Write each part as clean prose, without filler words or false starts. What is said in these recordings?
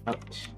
Ouch.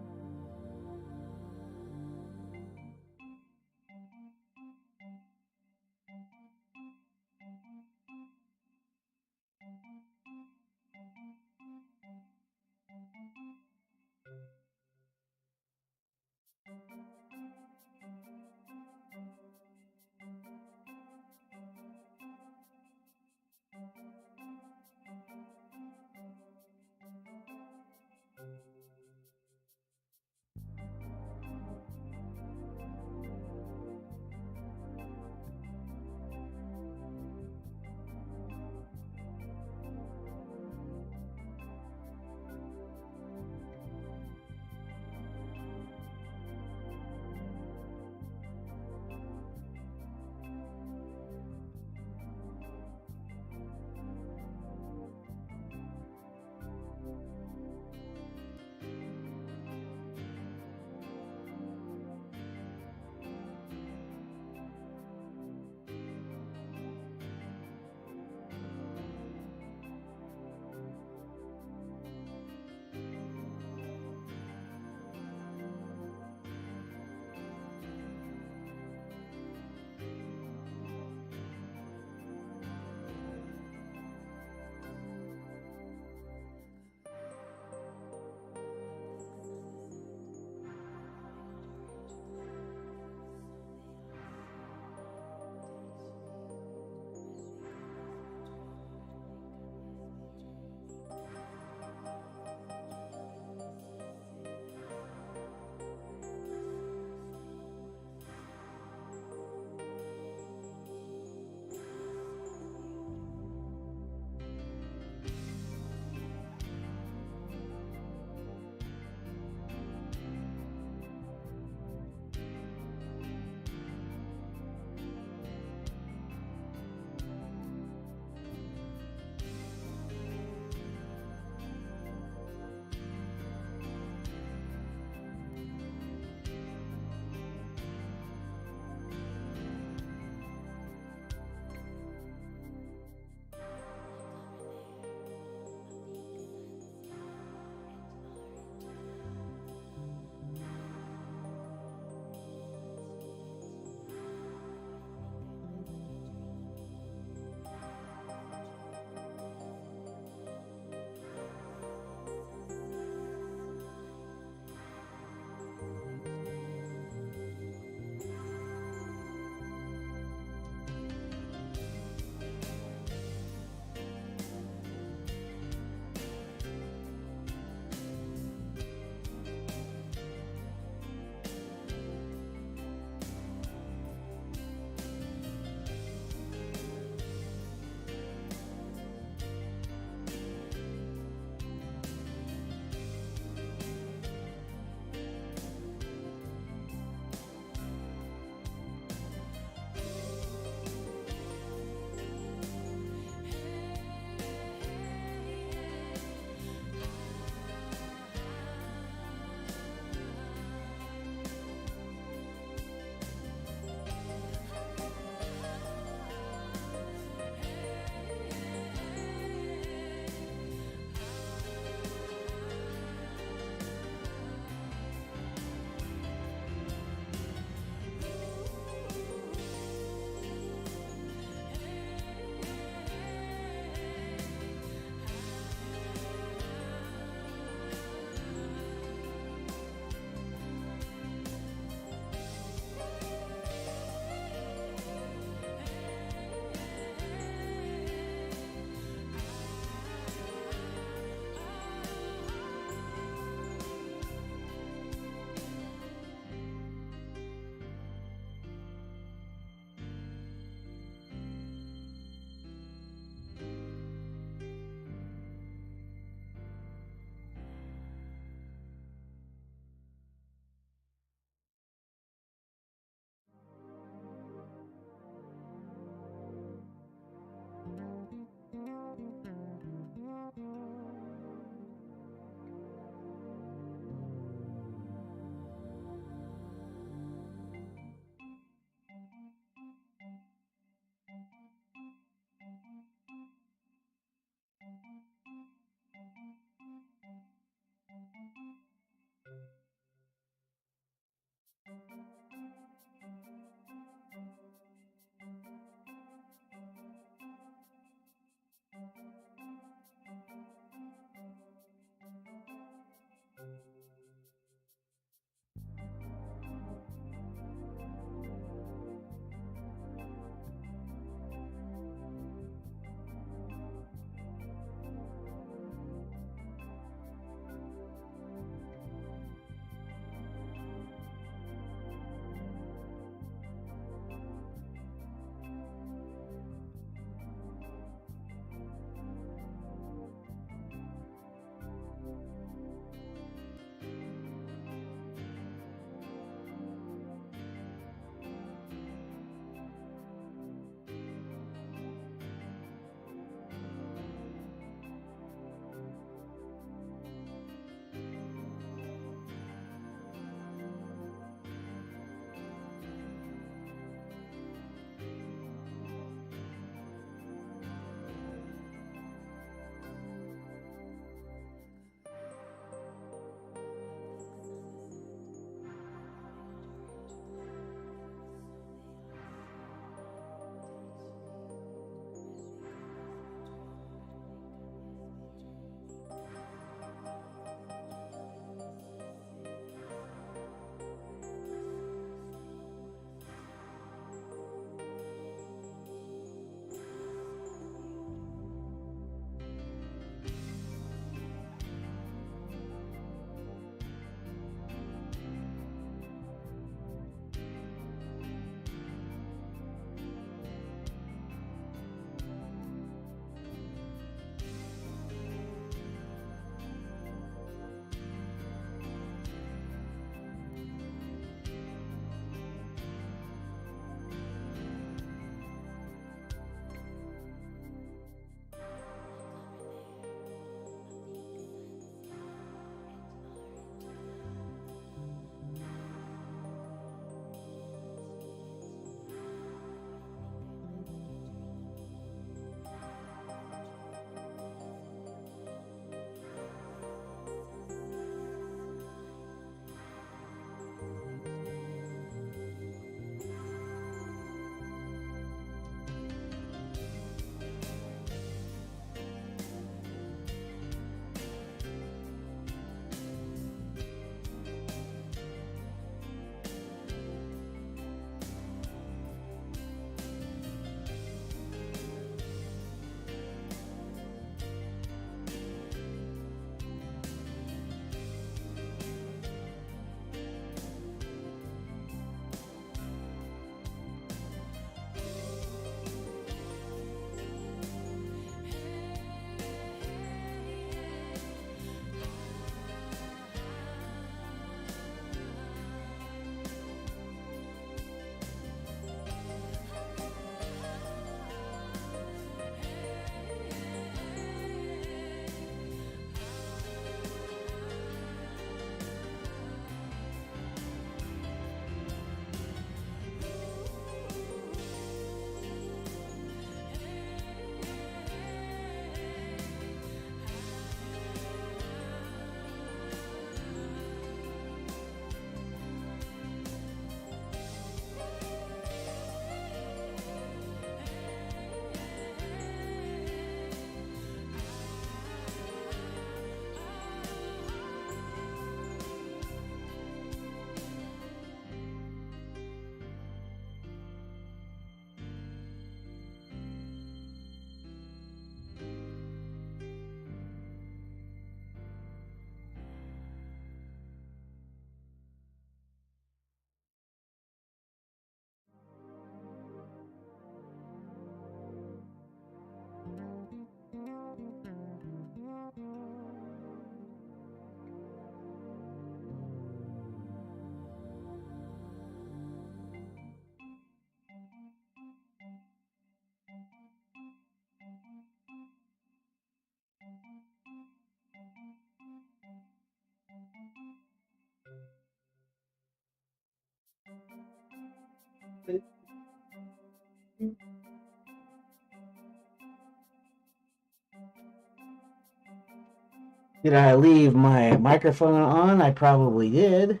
Did I leave my microphone on? I probably did.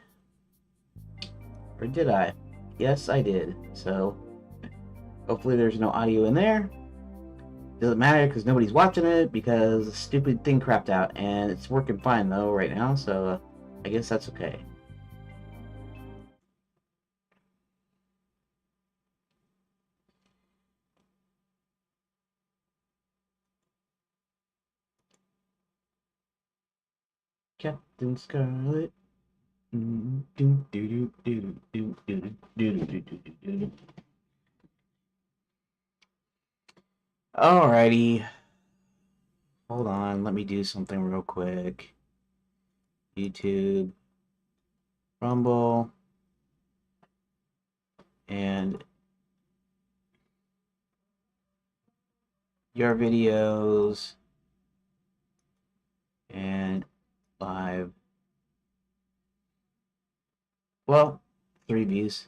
Or did I? Yes, I did. So hopefully there's no audio in there. Doesn't matter because nobody's watching it because the stupid thing crapped out, and it's working fine though right now. So I guess that's okay. Captain Scarlet. Alrighty. Hold on, let me do something real quick. YouTube, Rumble, and your videos, and live. Well, 3 views.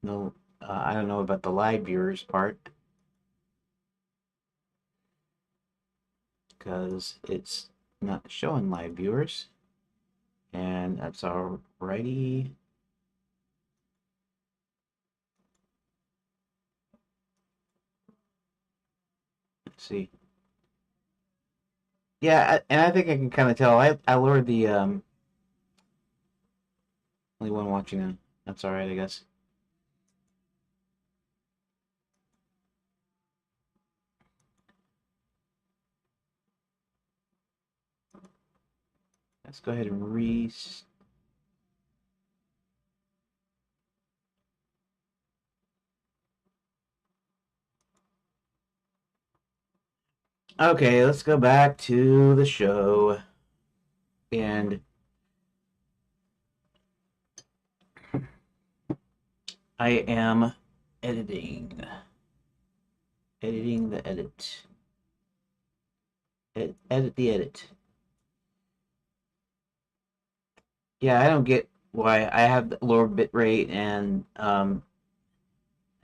No, I don't know about the live viewers part because it's not showing live viewers, and that's alrighty. Let's see. Yeah, and I think I can kind of tell. I lowered the only one watching now. That's alright, I guess. Let's go ahead and Okay, let's go back to the show. And I am editing. Editing the edit. Edit the edit. Yeah, I don't get why I have the lower bit rate, and I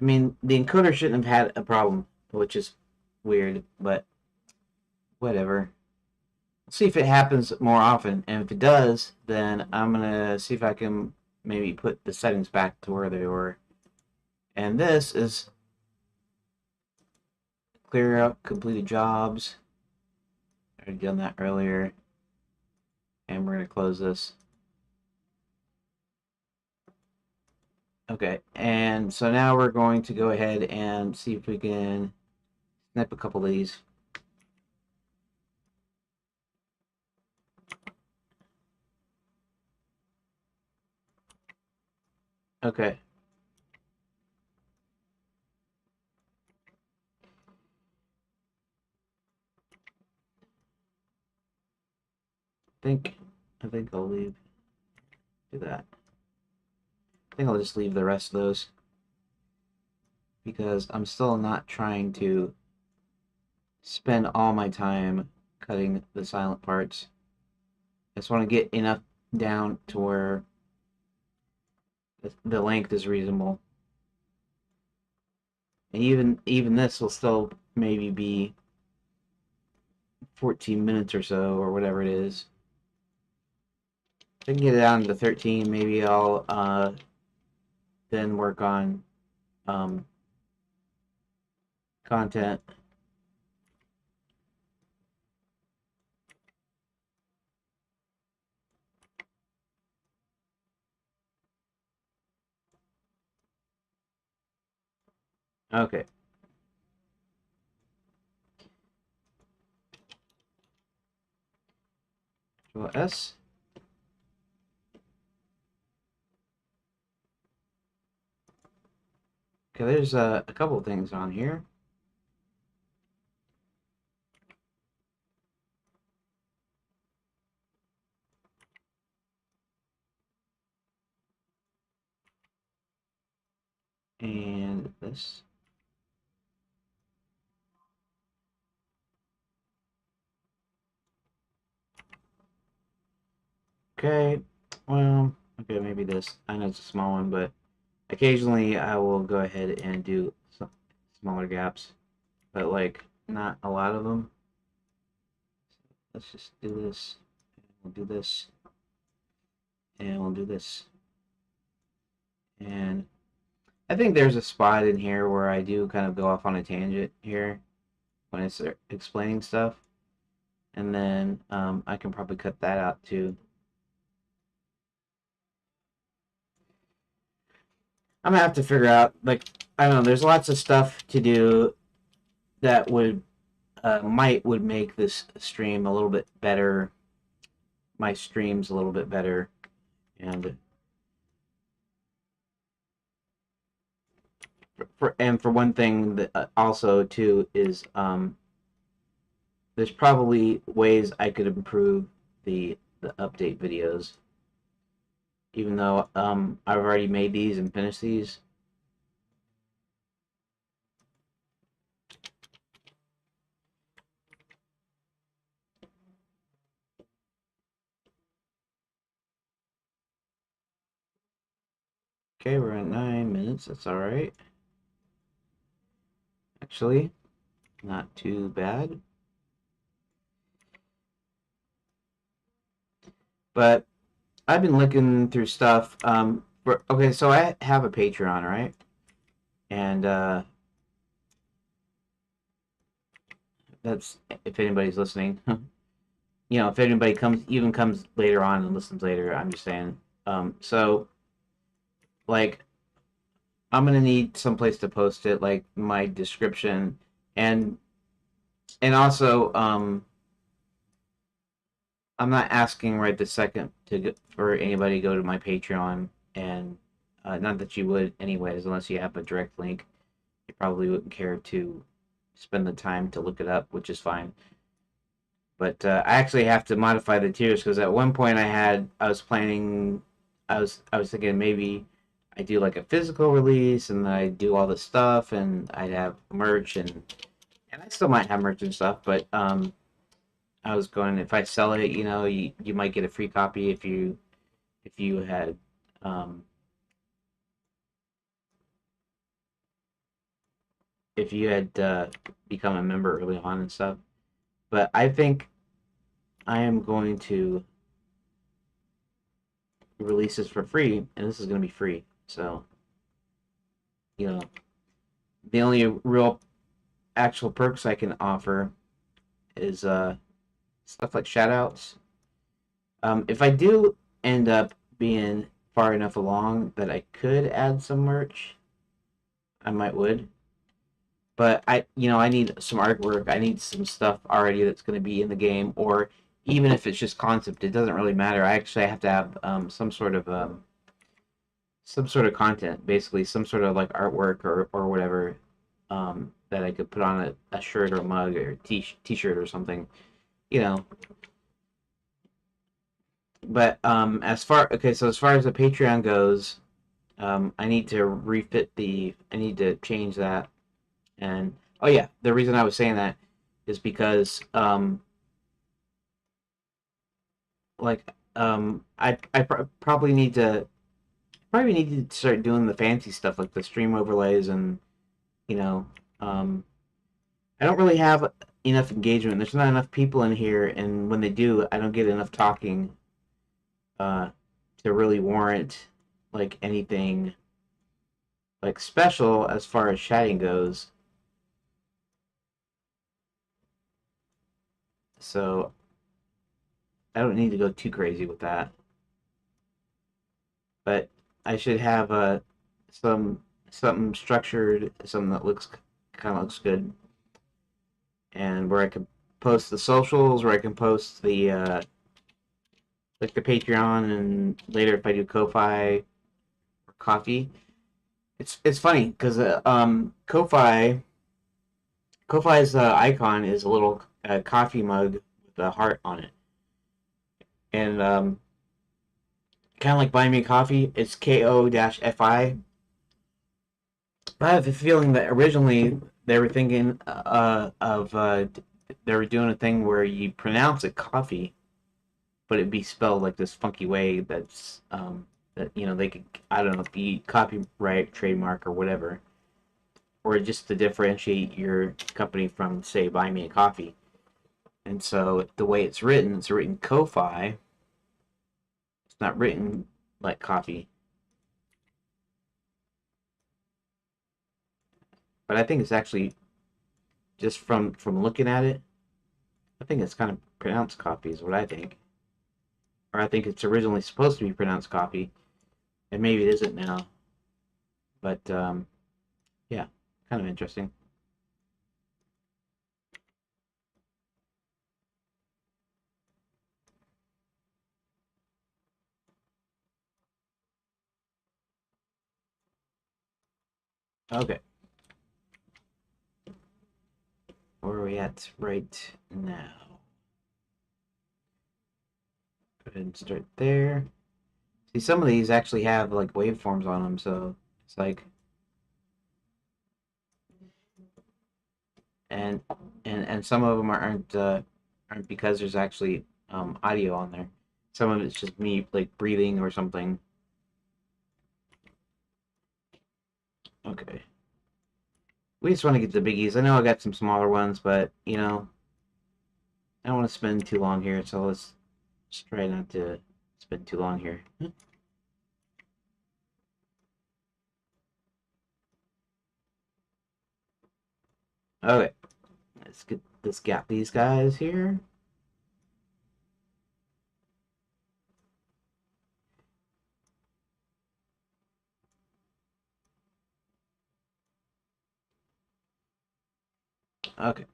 mean the encoder shouldn't have had a problem, which is weird, but whatever. See if it happens more often, and if it does, then I'm gonna see if I can maybe put the settings back to where they were. And this is clear out completed jobs. I already done that earlier, and we're gonna close this. Okay, and so now we're going to go ahead and see if we can snip a couple of these. Okay. I think I'll do that. I think I'll just leave the rest of those because I'm still not trying to spend all my time cutting the silent parts. I just want to get enough down to where the length is reasonable. And even this will still maybe be 14 minutes or so, or whatever it is. If I can get it down to 13, maybe I'll then work on content. Okay. Control S. Okay, there's a couple of things on here. And this. Okay, well, okay, maybe this. I know it's a small one, but Occasionally, I will go ahead and do some smaller gaps, but like not a lot of them. Let's just do this. We'll do this, and we'll do this. And I think there's a spot in here where I do kind of go off on a tangent here when I start explaining stuff, and then I can probably cut that out too. I'm gonna have to figure out, like, I don't know. There's lots of stuff to do that would make this stream a little bit better. My streams a little bit better, and for one thing that also too is there's probably ways I could improve the update videos, even though I've already made these and finished these. Okay, we're at 9 minutes. That's all right. Actually, not too bad. But I've been looking through stuff. Okay, so I have a Patreon, right? And that's if anybody's listening. If anybody comes later on and listens later, I'm just saying. So like I'm gonna need some place to post it, like my description, and also I'm not asking right this second for anybody to go to my Patreon, and not that you would anyways, unless you have a direct link. You probably wouldn't care to spend the time to look it up, which is fine. But I actually have to modify the tiers because at one point I was planning, I was thinking maybe I do like a physical release and I do all the stuff and I'd have merch and I still might have merch and stuff, but I was going, if I sell it, you might get a free copy if you had um, become a member early on and stuff. But I think I am going to release this for free, and this is going to be free. So, you know, the only real actual perks I can offer is stuff like shoutouts. If I do end up being far enough along that I could add some merch, I might would. But I need some artwork. I need some stuff already that's going to be in the game, or even if it's just concept, it doesn't really matter. I actually have to have some sort of content, basically some sort of like artwork or whatever that I could put on a shirt or a mug or t-shirt or something, you know. But as far as the Patreon goes, I need to I need to change that. And oh yeah, the reason I was saying that is because probably need to start doing the fancy stuff like the stream overlays and you know um I don't really have enough engagement. There's not enough people in here, and when they do, I don't get enough talking uh to really warrant like anything like special as far as chatting goes. So I don't need to go too crazy with that. But I should have some something structured, something that looks kind of looks good, and where I can post the socials, where I can post the like the Patreon, and later if I do Ko-fi or Coffee. It's funny because Ko-fi's icon is a little coffee mug with a heart on it, and kind of like Buy Me a Coffee. It's KO-FI. But I have the feeling that originally they were thinking of they were doing a thing where you pronounce it coffee, but it'd be spelled like this funky way that's that they could, I don't know, be copyright, trademark, or whatever, or just to differentiate your company from, say, Buy Me a Coffee. And so the way it's written Ko-Fi. It's not written like coffee, but I think it's actually just from looking at it. I think it's kind of pronounced coffee is what I think, or I think it's originally supposed to be pronounced coffee, and maybe it isn't now. But yeah, kind of interesting. Okay, where are we at right now? Go ahead and start there. See, some of these actually have like waveforms on them, so it's like and and some of them aren't because there's actually audio on there. Some of it's just me like breathing or something. Okay, we just want to get the biggies. I know I got some smaller ones, but I don't want to spend too long here, so let's just try not to spend too long here. Okay, let's get these guys here. Okay.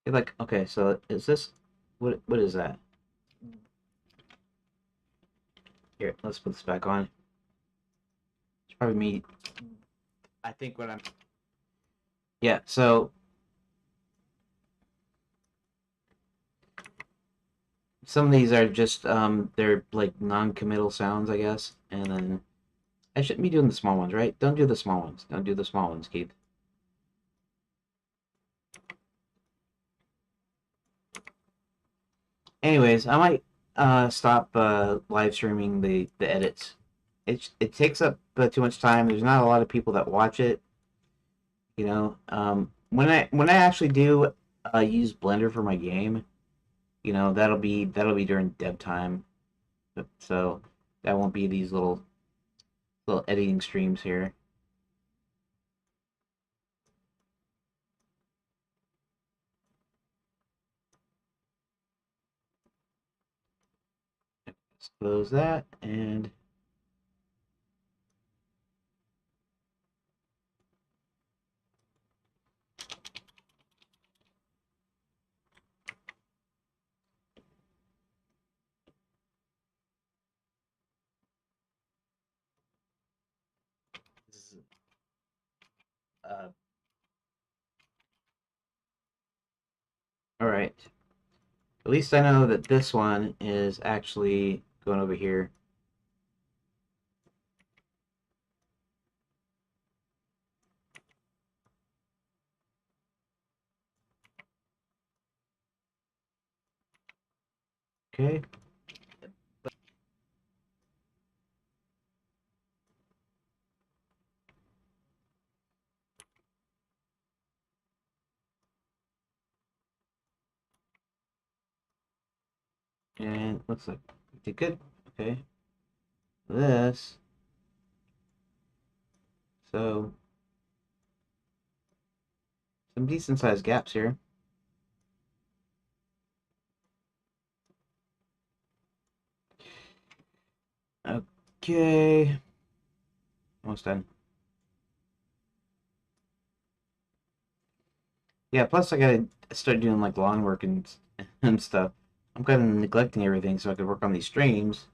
Like, okay, so is this what is that? Here, let's put this back on. It's probably me. I think what I'm. Yeah, so some of these are just they're like non-committal sounds, I guess. And then I shouldn't be doing the small ones, right? Don't do the small ones. Don't do the small ones, Keith. Anyways, I might stop live streaming the edits. It takes up too much time. There's not a lot of people that watch it. When I actually do use Blender for my game, that'll be during dev time. So that won't be these little editing streams here. Let's close that and uh, all right. At least I know that this one is actually going over here. Okay. And looks like we did good. Okay. This. So some decent sized gaps here. Okay. Almost done. Yeah, plus I gotta start doing like lawn work and stuff. I'm kind of neglecting everything so I could work on these streams.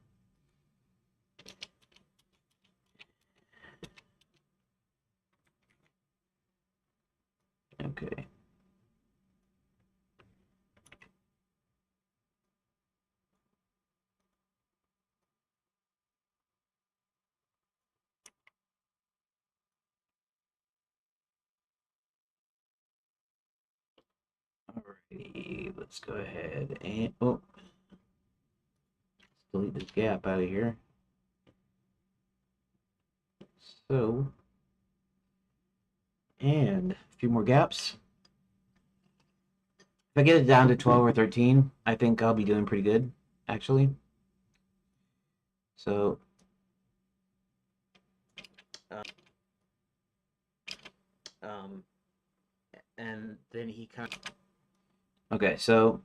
Okay. Alrighty, let's go ahead and let's delete this gap out of here. So, and a few more gaps. If I get it down to 12 or 13, I think I'll be doing pretty good, actually. So, uh, um, and then he kind of... Okay, so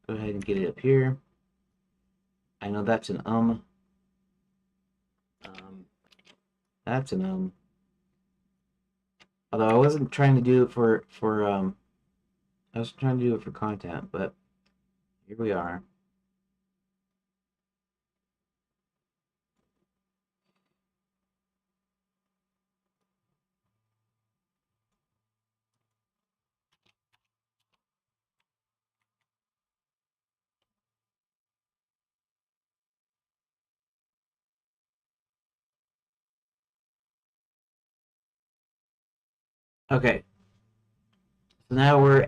go ahead and get it up here. I know that's an that's an Although I wasn't trying to do it for I was trying to do it for content, but here we are. Okay, so now we're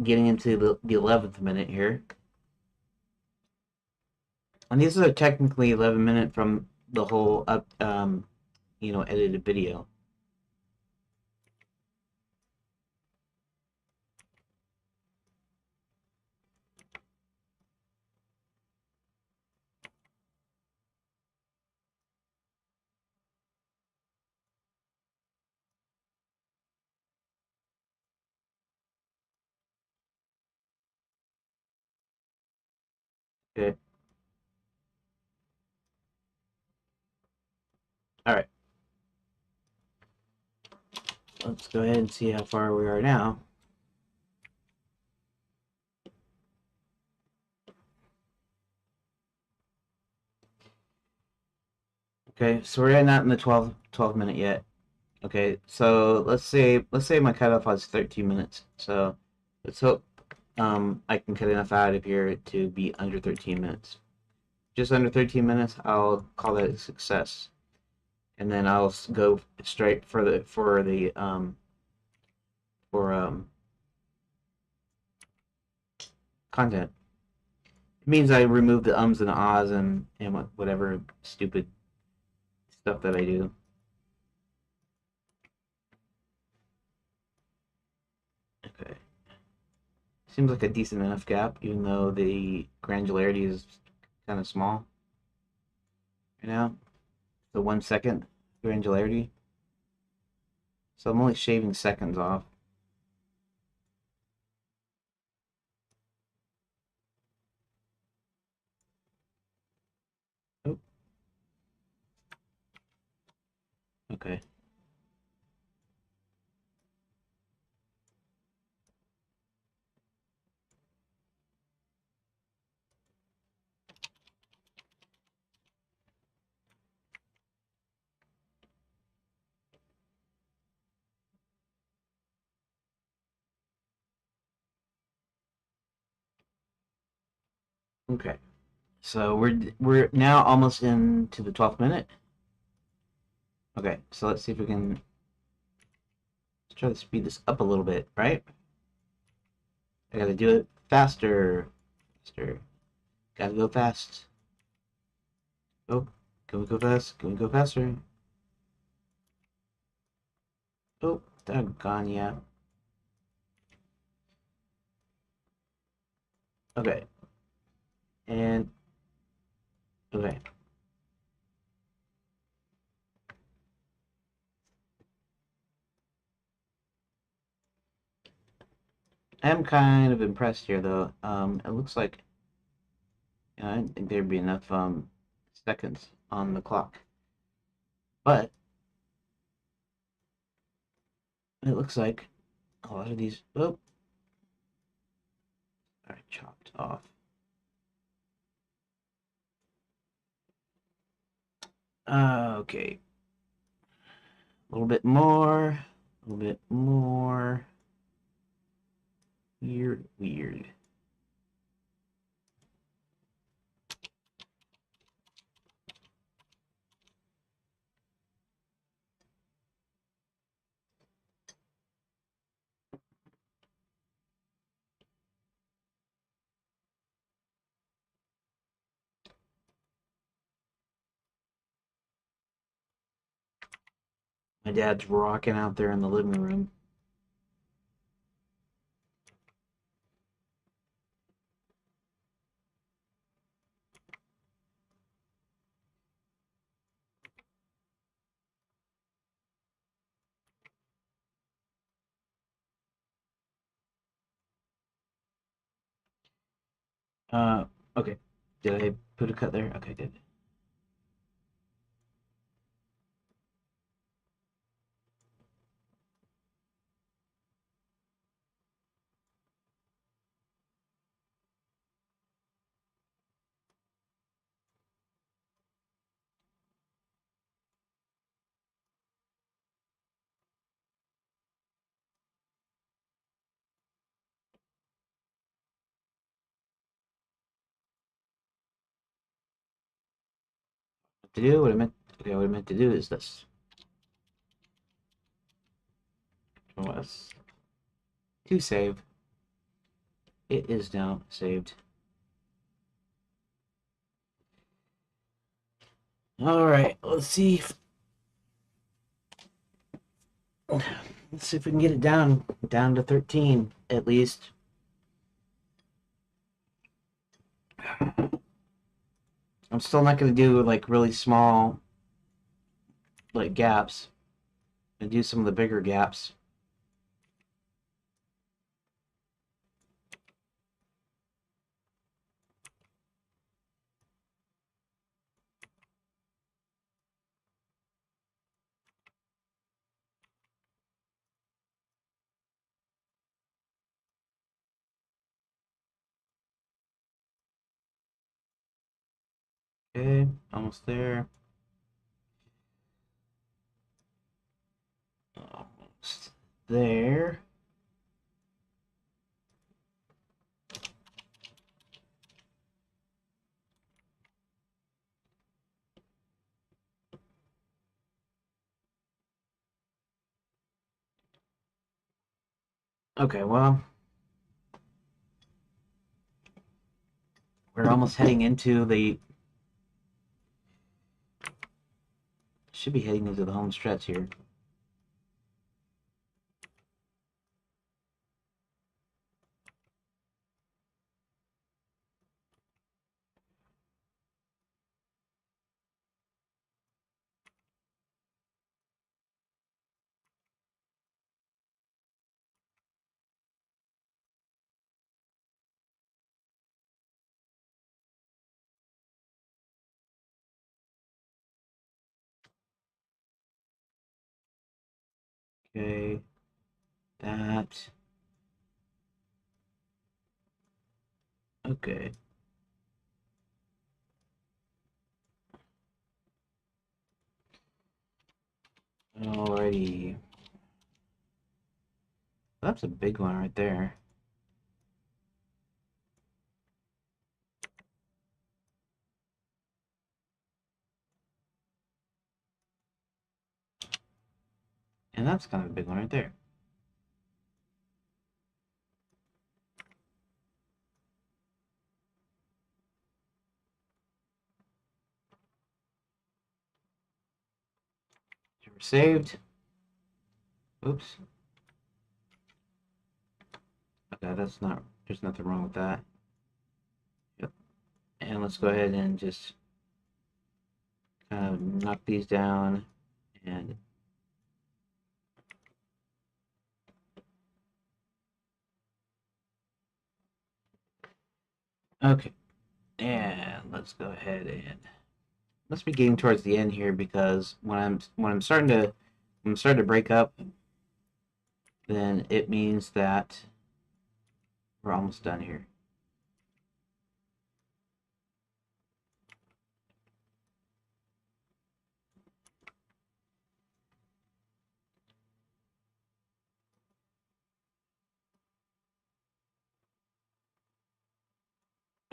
getting into the 11th minute here. And these are technically 11 minutes from the whole edited video. Okay. All right. Let's go ahead and see how far we are now. Okay, so we're not in the 12 minute yet. Okay, so let's say my cutoff was 13 minutes. So let's hope I can cut enough out of here to be under 13 minutes. Just under 13 minutes, I'll call that a success. And then I'll go straight for the for content. It means I remove the ums and ahs and whatever stupid stuff that I do. Okay. Seems like a decent enough gap, even though the granularity is kind of small. Right now, the 1 second granularity. So I'm only shaving seconds off. Oh, okay. Okay. So we're now almost into the 12th minute. Okay, so let's see if we can try to speed this up a little bit, right? I gotta do it faster. Faster. Gotta go fast. Oh, can we go fast? Can we go faster? Oh, gone, yeah. Okay. And okay. I am kind of impressed here though. It looks like I didn't think there'd be enough seconds on the clock. But it looks like a lot of these are chopped off. Okay. little bit more. A little bit more. Weird, weird. My dad's rocking out there in the living room. Uh, okay. Did I put a cut there? Okay, I did. To do what I meant. Okay, what I meant to do is this. Control S to save. It is now saved. All right, let's see. Let's see if we can get it down to 13 at least. I'm still not gonna do like really small like gaps. And do some of the bigger gaps. Okay, almost there. Almost there. Okay, well, we're almost heading into the should be heading into the home stretch here. Okay, that. Okay. Alrighty. That's a big one right there. And that's kind of a big one right there. We're saved. Oops. Okay, that's not, there's nothing wrong with that. Yep. And let's go ahead and just kind of knock these down and okay. And let's go ahead and must be getting towards the end here because when I'm starting to break up, then it means that we're almost done here.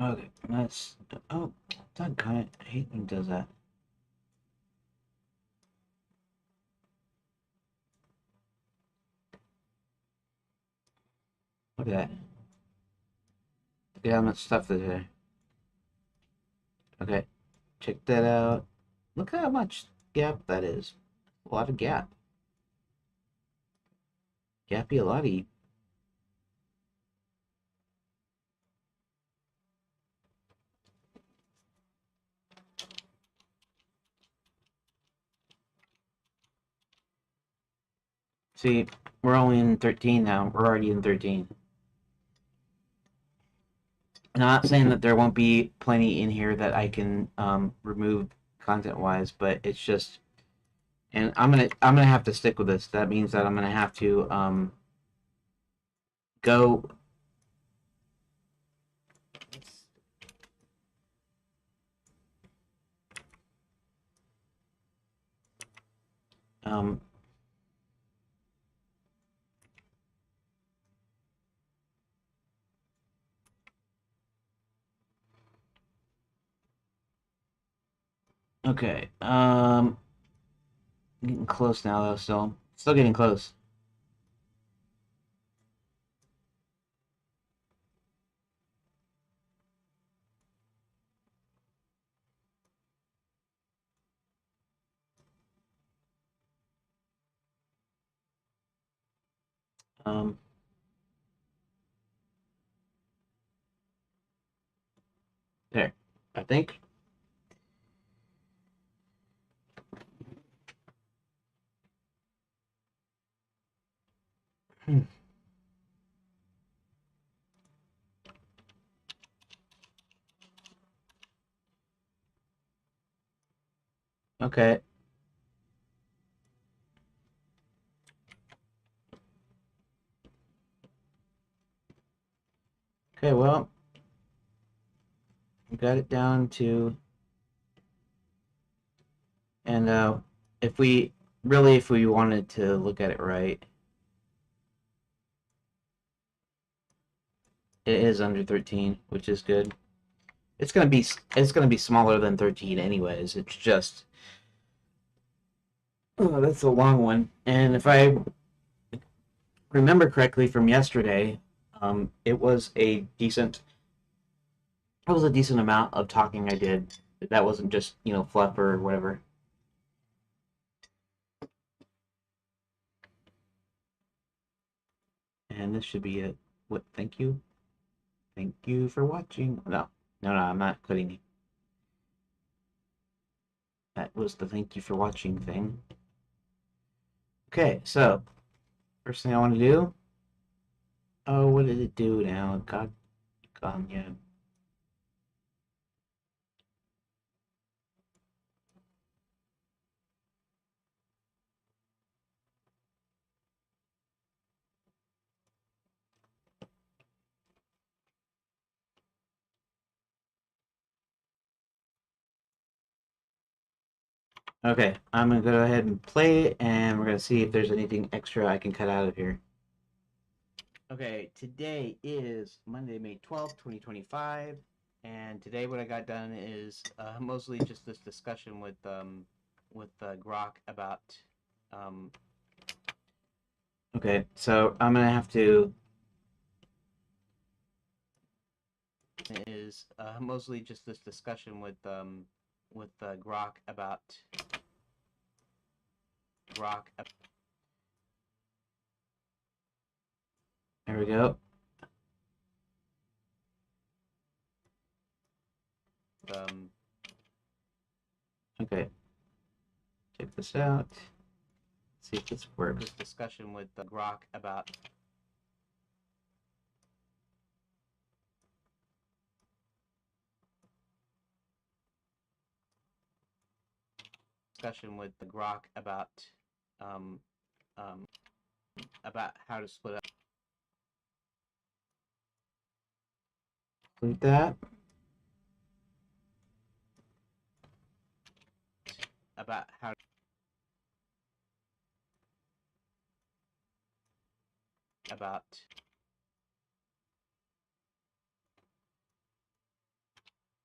Okay, let's. Oh, that kind of. I hate when it does that. Look at that. Look at how much stuff there's there. Okay, check that out. Look how much gap that is. A lot of gap. Gappy a lotty. See, we're only in 13 now. We're already in 13. Not saying that there won't be plenty in here that I can remove content-wise, but it's just, and I'm gonna have to stick with this. That means that I'm gonna have to go. Um, okay. Getting close now though. Still getting close. Um, there. I think. Hmm. Okay. Okay. Well, we got it down to, and if we really, if we wanted to look at it right, it is under 13, which is good. It's gonna be smaller than 13 anyways. It's just, oh, that's a long one. And if I remember correctly from yesterday, it was a decent amount of talking I did. That wasn't just, fluff or whatever. And this should be it. What? Thank you. Thank you for watching. No, no, no. I'm not putting. That was the thank you for watching thing. Okay, so first thing I want to do. Oh, what did it do now? God, yeah. Okay, I'm gonna go ahead and play it, and we're gonna see if there's anything extra I can cut out of here. Okay, today is Monday, May 12th, 2025, and today what I got done is mostly just this discussion with Grok about. Um, okay, so I'm gonna have to is mostly just this discussion with Grok about Grok. There we go. Um, okay, check this out. See if this works. This discussion with Grok about um, about how to split up. Delete that. About how about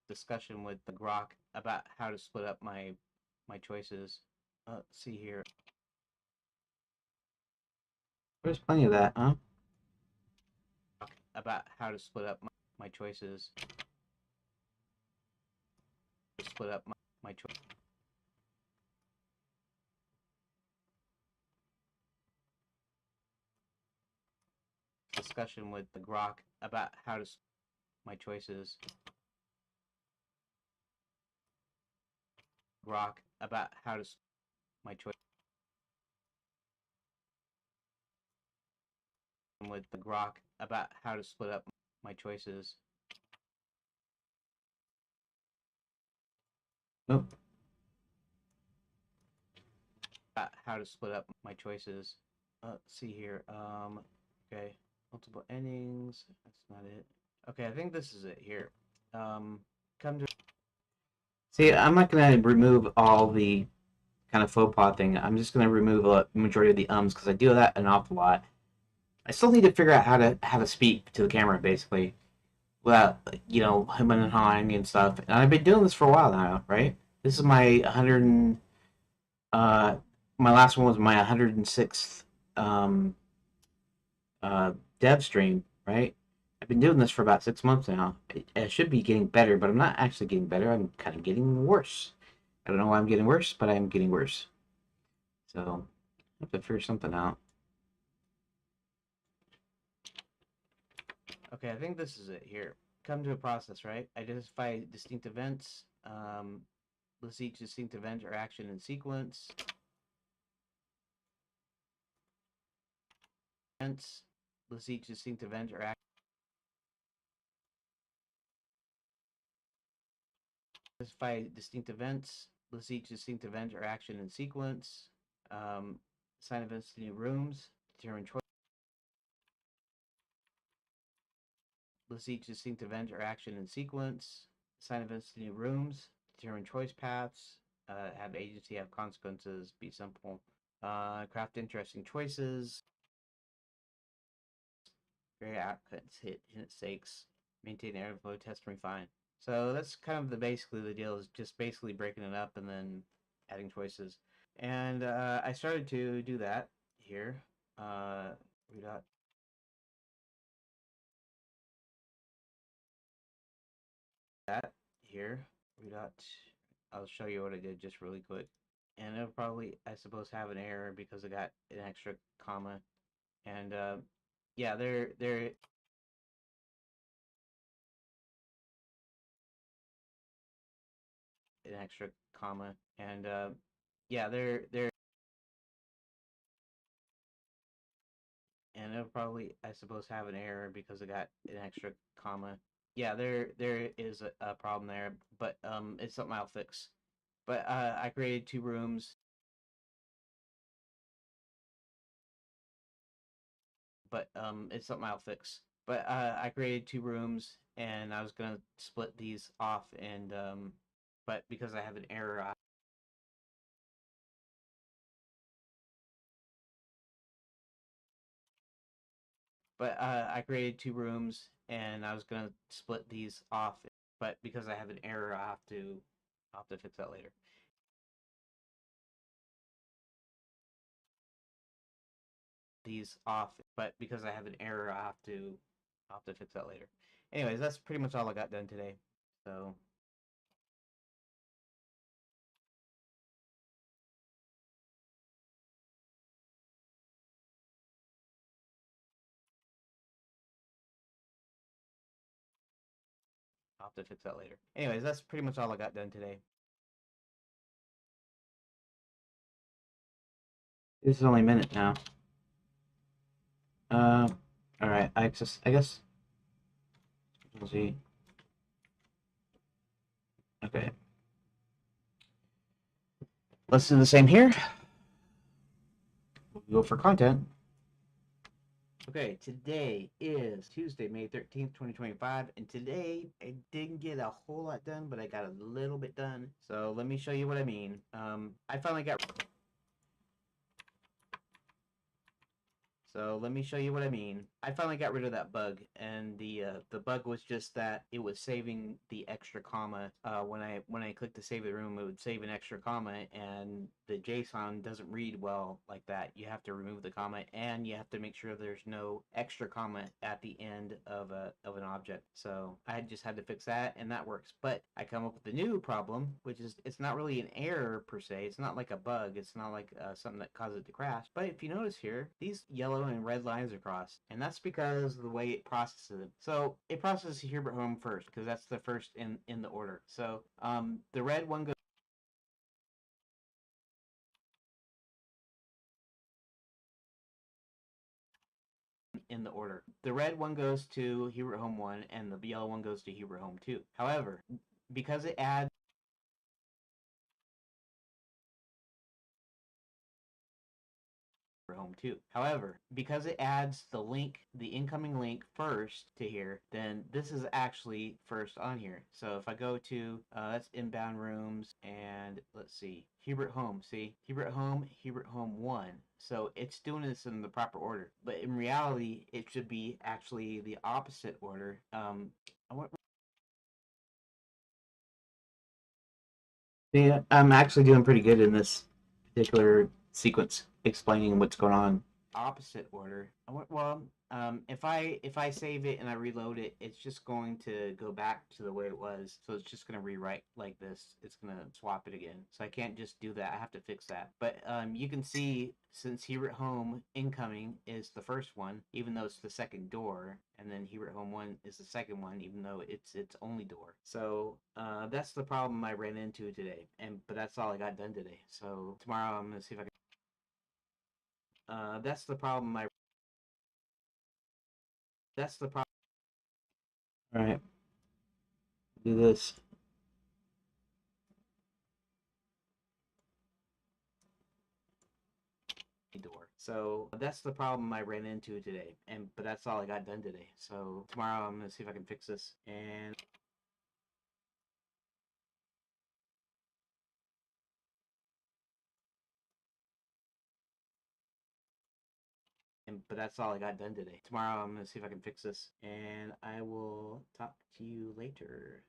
discussion with the Grok about how to split up my choices. Let's see here. There's plenty of that, huh? About how to split up my choices. Split up my choice. Discussion with the Grok about how to my choices. Grok about how to my choice. With the Grok about how to split up my choices. Nope. About how to split up my choices. Let's see here. Okay. Multiple endings. That's not it. Okay, I think this is it here. Come to. See, I'm not gonna remove all the kind of faux pas thing. I'm just gonna remove a majority of the ums because I do that an awful lot. I still need to figure out how to speak to the camera basically without him and hawing and stuff. And I've been doing this for a while now, right? This is my 100 and my last one was my 106th dev stream, right? I've been doing this for about 6 months now. I should be getting better, but I'm not actually getting better. I'm kind of getting worse. I don't know why I'm getting worse, but I'm getting worse. So I have to figure something out. Okay, I think this is it here. Come to a process, right? Identify distinct events. List each distinct event or action in sequence. List each distinct event or action. Identify distinct events. List each distinct event or action in sequence. Assign events to new rooms. Determine choice. List each distinct event or action in sequence. Assign events to new rooms. Determine choice paths. Have agency, have consequences. Be simple. Craft interesting choices. Very outputs, hit stakes. Maintain airflow, test, and refine. So that's kind of basically the deal, is just basically breaking it up and then adding choices. And I started to do that here. Redot. That here. Redot. I'll show you what I did just really quick. And it'll probably, I suppose, have an error because I got an extra comma. And yeah, there an extra comma. And yeah, there and it'll probably, I suppose, have an error because I got an extra comma. Yeah, there is a problem there, but it's something I'll fix. But I created two rooms, but it's something I'll fix. But I created two rooms, and I was gonna split these off, and but because I have an error, I created two rooms, and I was gonna split these off, but because I have an error, I'll have to fix that later. These off, but because I have an error, I'll have to fix that later. Anyways, that's pretty much all I got done today. So I'll have to fix that later. Anyways, that's pretty much all I got done today. This is only a minute now. All right. I guess. We'll see. Okay. Let's do the same here. We'll go for content. Okay, today is Tuesday, May 13th, 2025, and today I didn't get a whole lot done, but I got a little bit done. So let me show you what I mean. I finally got So let me show you what I mean. I finally got rid of that bug, and the bug was just that it was saving the extra comma. When I clicked to save the room, it would save an extra comma, and the JSON doesn't read well like that. You have to remove the comma, and you have to make sure there's no extra comma at the end of an object. So I just had to fix that, and that works. But I come up with a new problem, which is it's not really an error per se. It's not like a bug. It's not like something that causes it to crash. But if you notice here, these yellow and red lines are crossed, and that's because of the way it processes it. So it processes Hubert home first because that's the first in the order. So the red one goes in the order. The red one goes to Hubert home 1, and the yellow one goes to Hubert home 2. However, because it adds home too. However, because it adds the link, the incoming link first to here, then this is actually first on here. So if I go to, that's inbound rooms, and let's see, Hubert home, see, Hubert home 1. So it's doing this in the proper order. But in reality, it should be actually the opposite order. Yeah, I'm actually doing pretty good in this particular sequence, explaining what's going on. Opposite order. Well, if I save it and I reload it, it's just going to go back to the way it was. So it's just going to rewrite like this. It's going to swap it again. So I can't just do that. I have to fix that. But you can see since Hubert home incoming is the first one, even though it's the second door, and then Hubert home 1 is the second one, even though it's its only door. So that's the problem I ran into today. But that's all I got done today. So tomorrow I'm gonna see if I can. That's the problem I. That's the problem. All right, do this. Door. So that's the problem I ran into today. But that's all I got done today. So tomorrow I'm gonna see if I can fix this. But that's all I got done today. Tomorrow I'm gonna see if I can fix this, and I will talk to you later.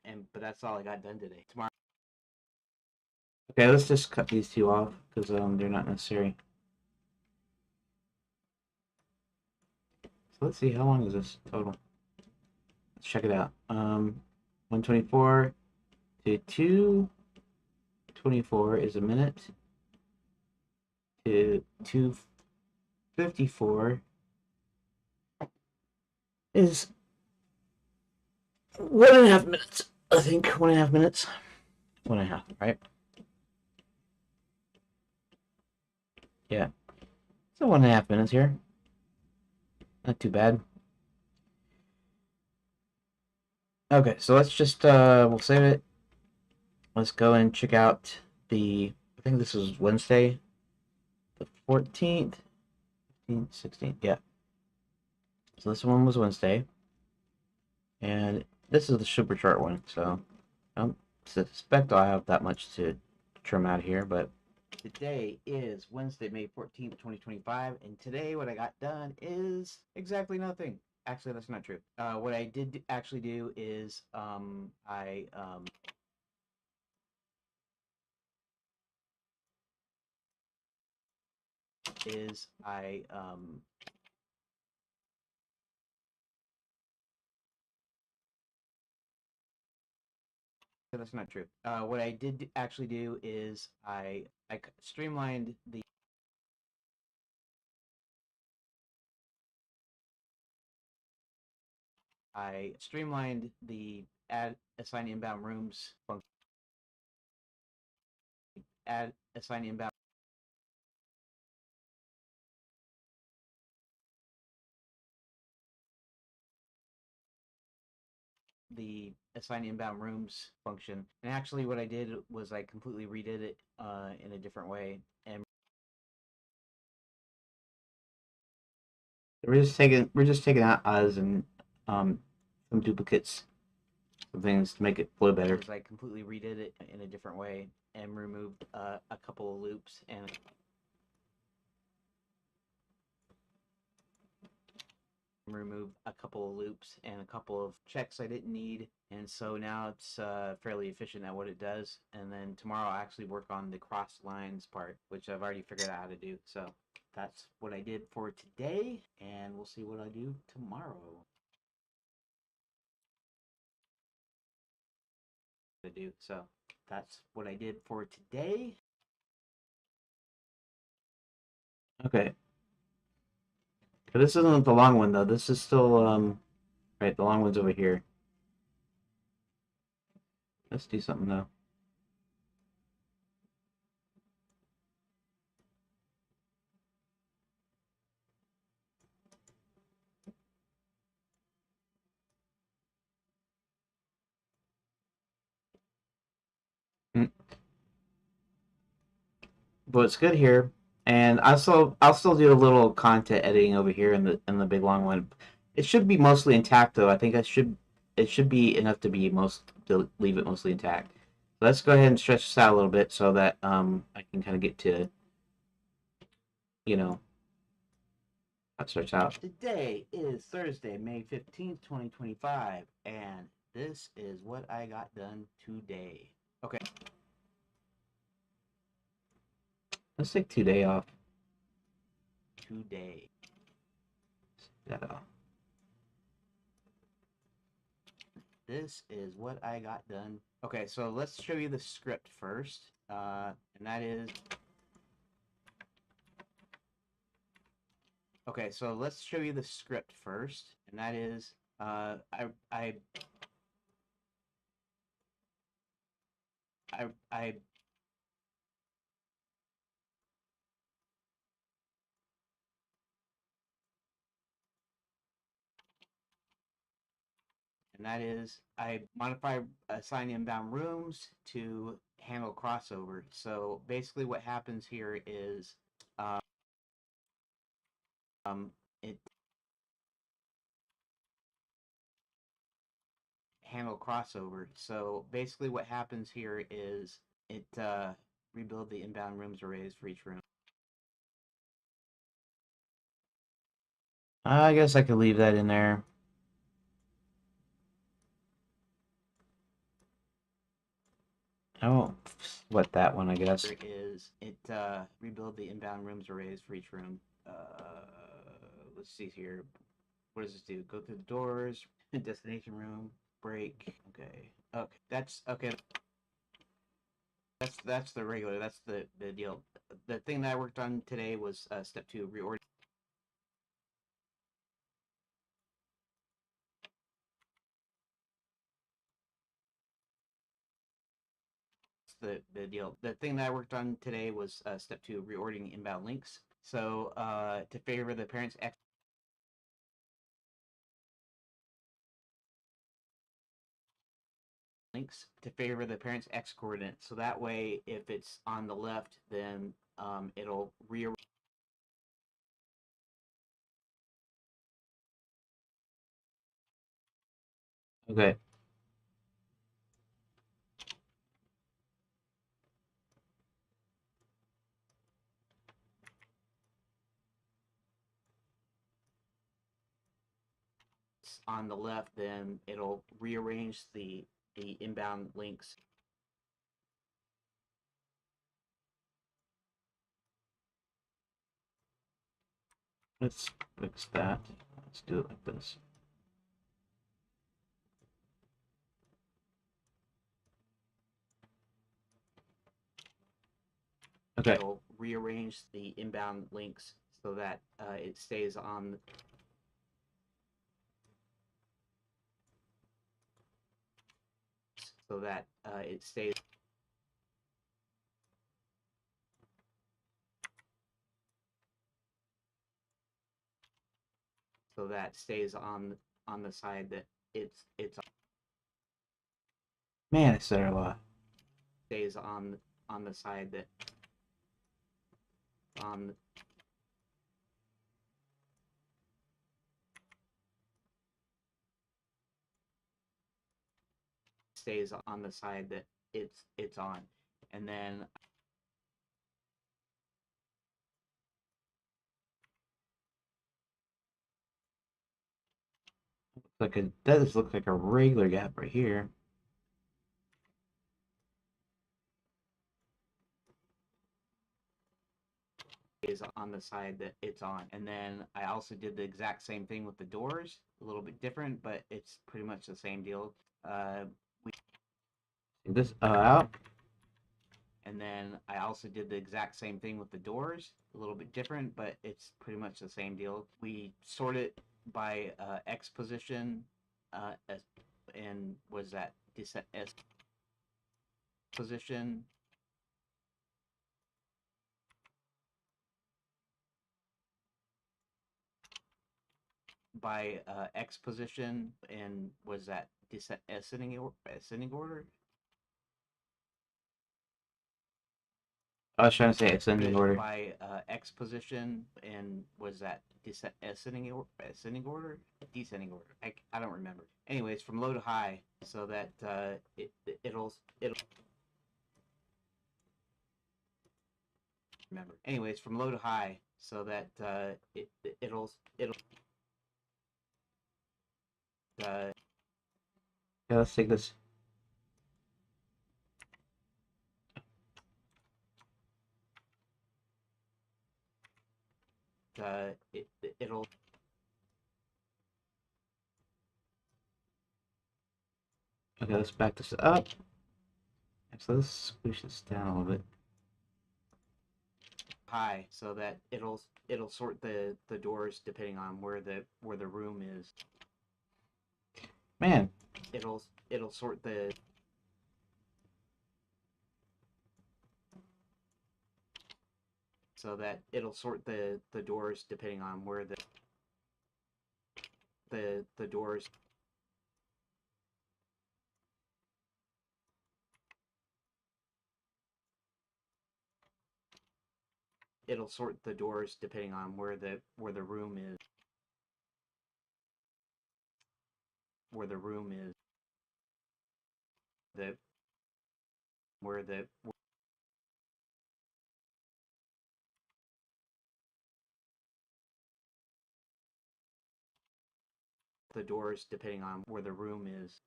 But that's all I got done today. Tomorrow. Okay, let's just cut these two off because they're not necessary. So let's see, how long is this total? Let's check it out. 124 to 224 is a minute. To 254 is 1.5 minutes. I think 1.5 minutes. 1.5, right? Yeah. So 1.5 minutes here. Not too bad. Okay, so let's just we'll save it. Let's go and check out the. I think this is Wednesday, the 14th, 15th, 16th. Yeah. So this one was Wednesday, and this is the superchart one. So I don't suspect I'll have that much to trim out here, but today is Wednesday, May 14th, 2025, and today what I got done is exactly nothing. Actually, that's not true. What I did actually do is I is I that's not true. What I did actually do is I streamlined the add assign inbound rooms function. Add assign inbound the assign inbound rooms function. And actually, what I did was I completely redid it in a different way. And we're just taking out as and some duplicates, some things to make it flow better. I completely redid it in a different way and removed a couple of loops and remove a couple of loops and a couple of checks I didn't need, and so now it's fairly efficient at what it does. And then tomorrow I'll actually work on the cross lines part, which I've already figured out how to do. So that's what I did for today, and we'll see what I do tomorrow. So that's what I did for today. Okay, but this isn't the long one though. This is still right. The long one's over here. Let's do something though. Mm. But it's good here, and I'll still do a little content editing over here in the big long one. It should be mostly intact though. I think it should be enough to be to leave it mostly intact. So let's go ahead and stretch this out a little bit so that I can kind of get to, you know, stretch out. Today is Thursday, May 15th, 2025, and this is what I got done today. Okay. Let's take today off. Today. That off. This is what I got done. Okay, so let's show you the script first, and that is. Okay, so let's show you the script first, and that is. I and that is I modify assign inbound rooms to handle crossover. So basically, what happens here is it handle crossover. So basically, what happens here is it rebuild the inbound rooms arrays for each room. I guess I could leave that in there. I won't sweat that one, I guess. Is it rebuild the inbound rooms arrays for each room? Let's see here. What does this do? Go through the doors, destination room, break. Okay. Okay. That's okay. That's the regular. That's the deal. The thing that I worked on today was step 2, reorder. The deal. The thing that I worked on today was step 2, reordering inbound links. So to favor the parents' links to favor the parent's x coordinate. So that way, if it's on the left, then it'll rearrange okay. On the left, then it'll rearrange the inbound links. Let's fix that. Let's do it like this. Okay. It'll rearrange the inbound links so that it stays on. So that it stays. So that stays on the side that it's on. Man, I said it a lot. Stays on the side that on stays on the side that it's on, and then That does look like a regular gap right here. Is on the side that it's on. And then I also did the exact same thing with the doors, a little bit different, but it's pretty much the same deal. We take this out. And then I also did the exact same thing with the doors, a little bit different, but it's pretty much the same deal. We sort it by X position, and was that S position by X position, and was that ascending order? I was trying to say ascending order. By X position, and was that ascending order? Descending order. I don't remember. Anyways, from low to high, so that it'll remember. Anyways, from low to high, so that it'll yeah, let's take this. It'll okay. Let's back this up. So let's push this down a little bit. High, so that it'll sort the doors depending on where the room is. Man, it'll sort the so that it'll sort the doors depending on where the doors. It'll sort the doors depending on where the room is. Where the room is. The where the doors depending on where the room is.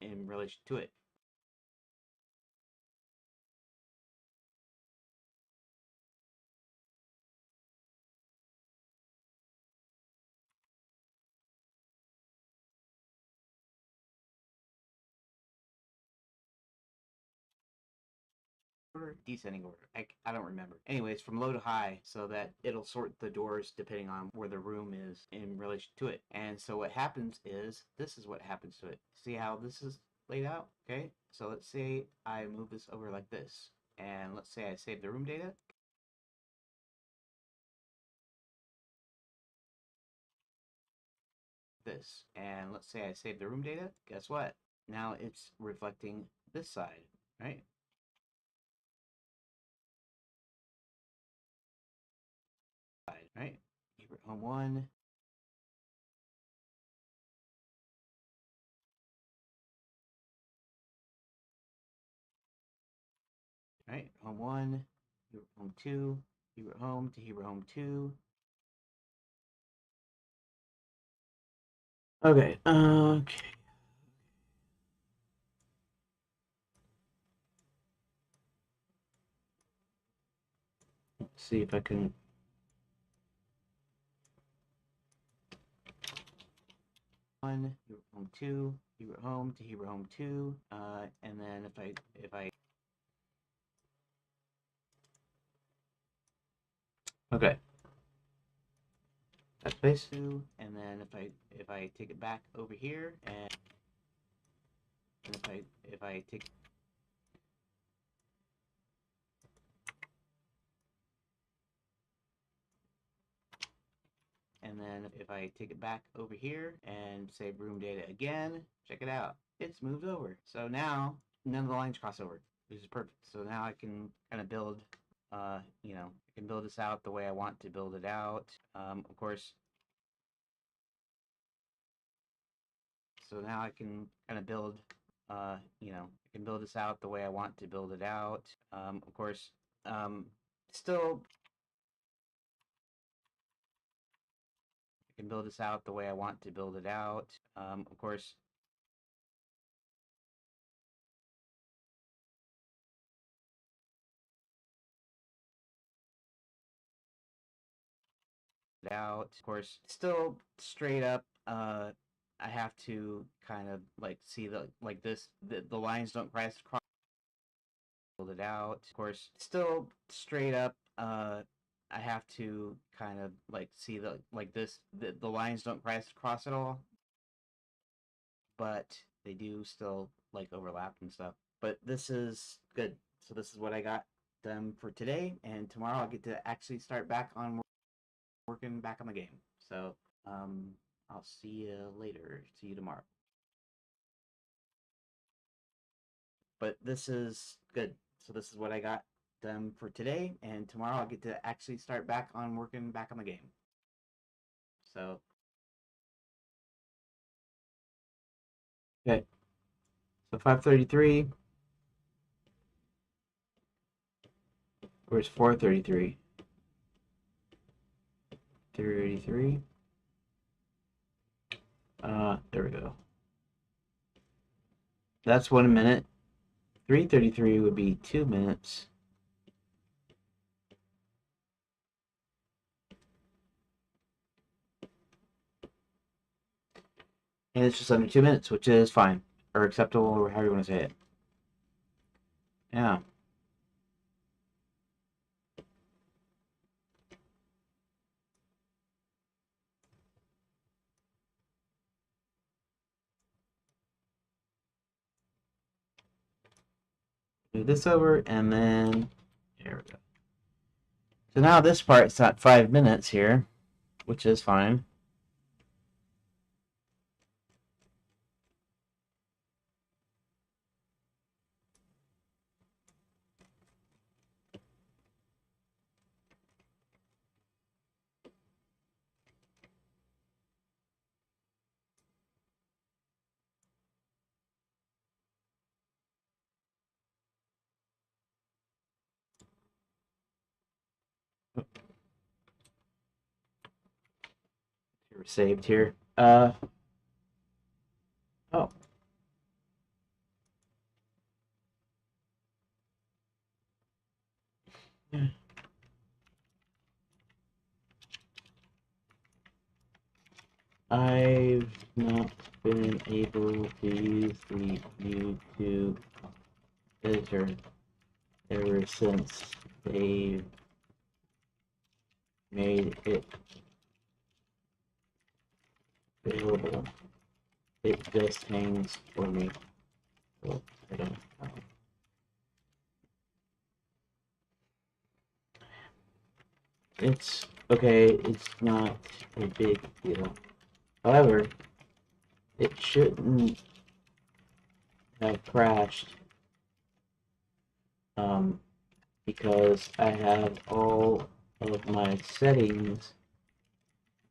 In relation to it. Order, descending order. I don't remember. Anyways, from low to high, so that it'll sort the doors depending on where the room is in relation to it. And so what happens is, this is what happens to it. See how this is laid out? Okay, so let's say I move this over like this. And let's say I save the room data. This. And let's say I save the room data. Guess what? Now it's reflecting this side, right? Right? Home 1, right? Home 1, home 2, Hebrew home to Hebrew home 2. Okay, okay. Let's see if I can. One, Hebrew home 2, Hebrew home to Hebrew home 2, and then if I okay. That's base 2, and then if I take it back over here, and if I take and then if I take it back over here and save room data again, check it out. It's moved over. So now none of the lines cross over, which is perfect. So now I can kind of build, I can build this out the way I want to build it out. Of course, so now I can kind of build, I can build this out the way I want to build it out. Of course, still can build this out the way I want to build it out. Of course, still straight up. I have to kind of like see the lines don't cross build it out. Of course, still straight up. I have to kind of like see the lines don't cross at all, but they do still like overlap and stuff. But this is good. So this is what I got done for today, and tomorrow I'll get to actually start back on working back on the game. So I'll see you later. See you tomorrow. But this is good. So this is what I got done for today, and tomorrow I'll get to actually start back on working back on the game. So okay. So 5:33. Where's 4:33? 3:33. There we go. That's 1 minute. 3:33 would be 2 minutes. And it's just under 2 minutes, which is fine. Or acceptable, or however you want to say it. Yeah. Move this over, and then there we go. So now this part's at 5 minutes here, which is fine. We're saved here. Oh. I've not been able to use the YouTube editor ever since they made it available. It just hangs for me. So I don't know. It's okay, it's not a big deal. However, it shouldn't have crashed because I have all of my settings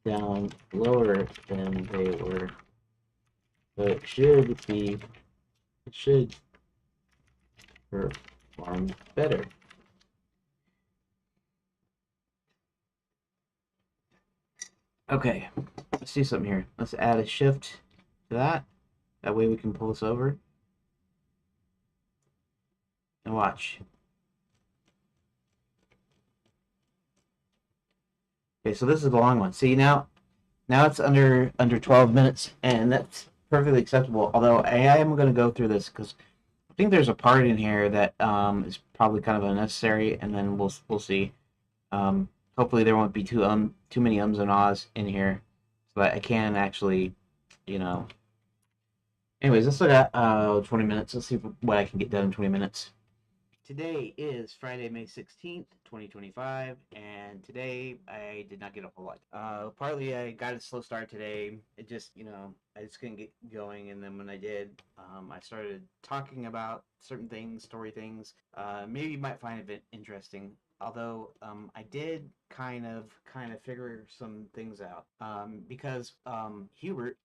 down lower than they were. But it should perform better. Okay, let's do something here. Let's add a shift to that. That way we can pull this over. And watch. Okay, so this is the long one. See now it's under 12 minutes, and that's perfectly acceptable. Although I am going to go through this because I think there's a part in here that is probably kind of unnecessary, and then we'll see. Hopefully there won't be too many ums and ahs in here, so that I can actually, you know. Anyways, let's look at 20 minutes. Let's see what I can get done in 20 minutes. Today is Friday, May 16th, 2025, and today I did not get a whole lot. Partly I got a slow start today. It just, I just couldn't get going, and then when I did, I started talking about certain things, story things. Maybe you might find it interesting. Although I did kind of figure some things out because Hubert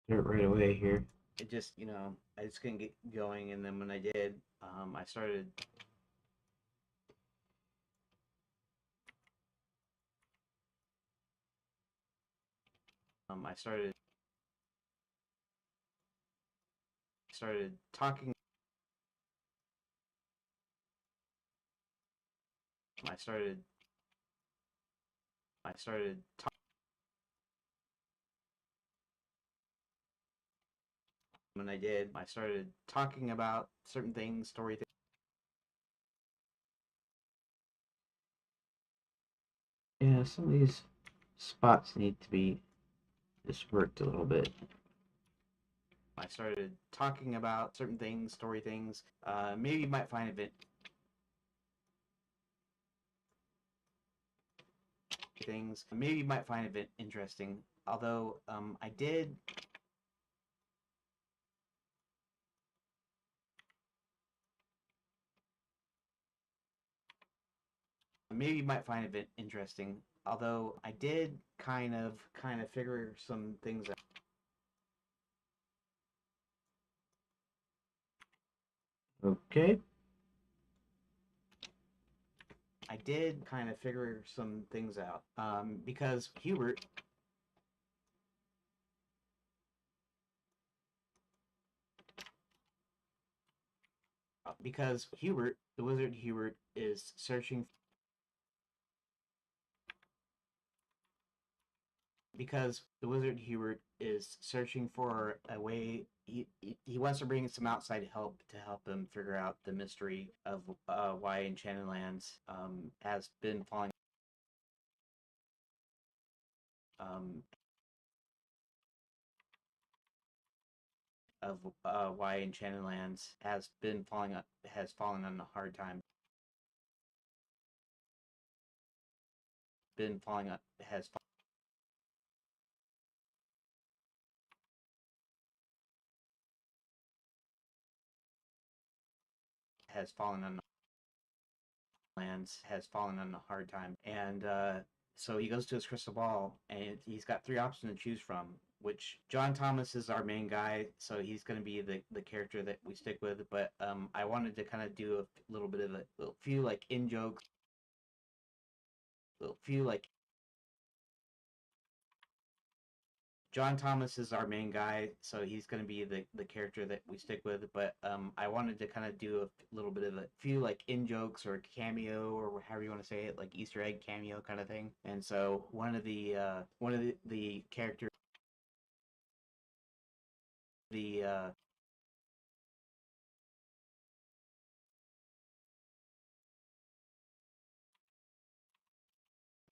do it right away here. It just, I just couldn't get going, and then when I did, I started I started talking. I started talking. When I started talking about certain things, story things. Yeah, some of these spots need to be just worked a little bit. I started talking about certain things, story things. Maybe you might find it things. Maybe you might find it interesting. Although I did. Maybe you might find it interesting. Although I did kind of figure some things out. Okay. I did kind of figure some things out because Hubert the wizard Hubert, is searching. Because the wizard Hubert is searching for a way. He wants to bring some outside help to help him figure out the mystery of why Enchanted Lands has been falling. Um, of why Enchanted Lands has fallen on a hard time. Been falling on has fallen on lands has fallen on a hard time, and so he goes to his crystal ball, and he's got three options to choose from. Which John Thomas is our main guy, so he's going to be the character that we stick with. But I wanted to kind of do a little bit of a few like in jokes, a few like John Thomas is our main guy, so he's going to be the character that we stick with. But I wanted to kind of do a little bit of a few like in jokes or cameo or however you want to say it, like Easter egg cameo kind of thing. And so one of the characters, the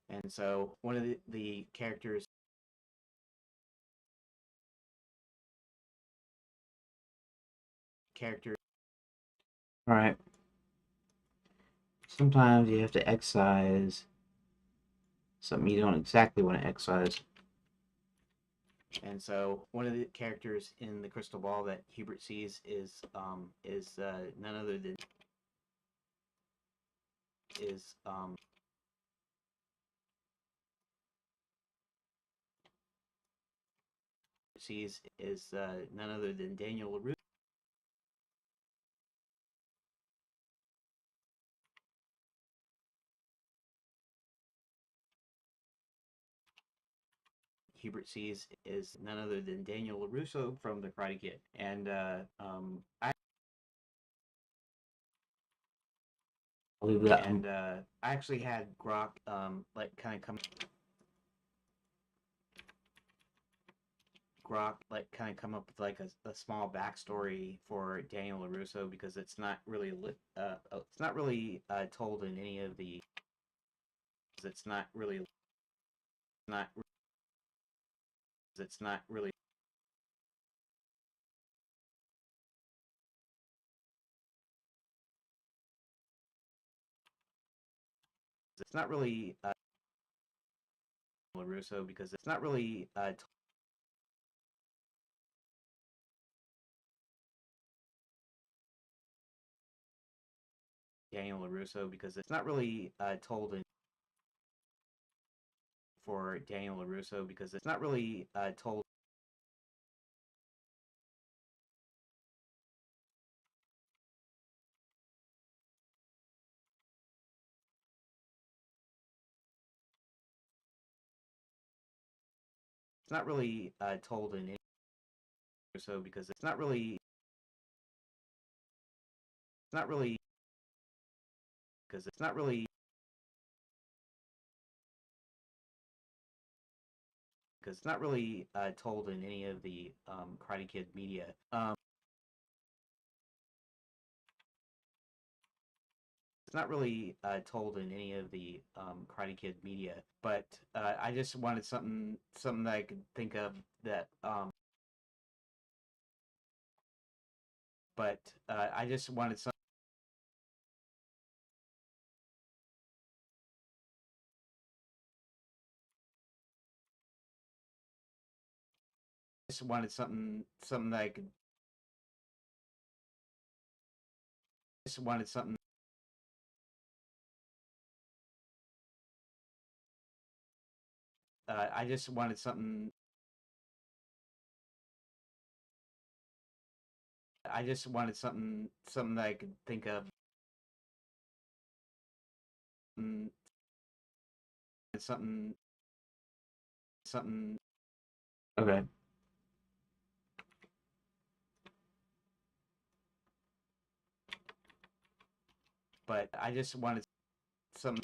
and so one of the character. All right. Sometimes you have to excise something you don't exactly want to excise. And so one of the characters in the crystal ball that Hubert sees is none other than is sees is none other than Daniel LaRue. Hubert sees is none other than Daniel LaRusso from The Karate Kid, and I believe that. And I actually had Grok like kind of come up with like a small backstory for Daniel LaRusso because it's not really told in any of the it's not really not it's not really it's not really LaRusso because it's not really Daniel LaRusso because it's not really told in for Daniel LaRusso because it's not really told not really told in any or so because it's not really not really because it's not really because it's not really told in any of the Karate Kid media. It's not really told in any of the Karate Kid media, but I just wanted something that I could think of that. But I just wanted some. Just wanted something that I could. Just wanted something. I just wanted something. I just wanted something that I could think of. Mm, something something. Okay. But I just wanted some.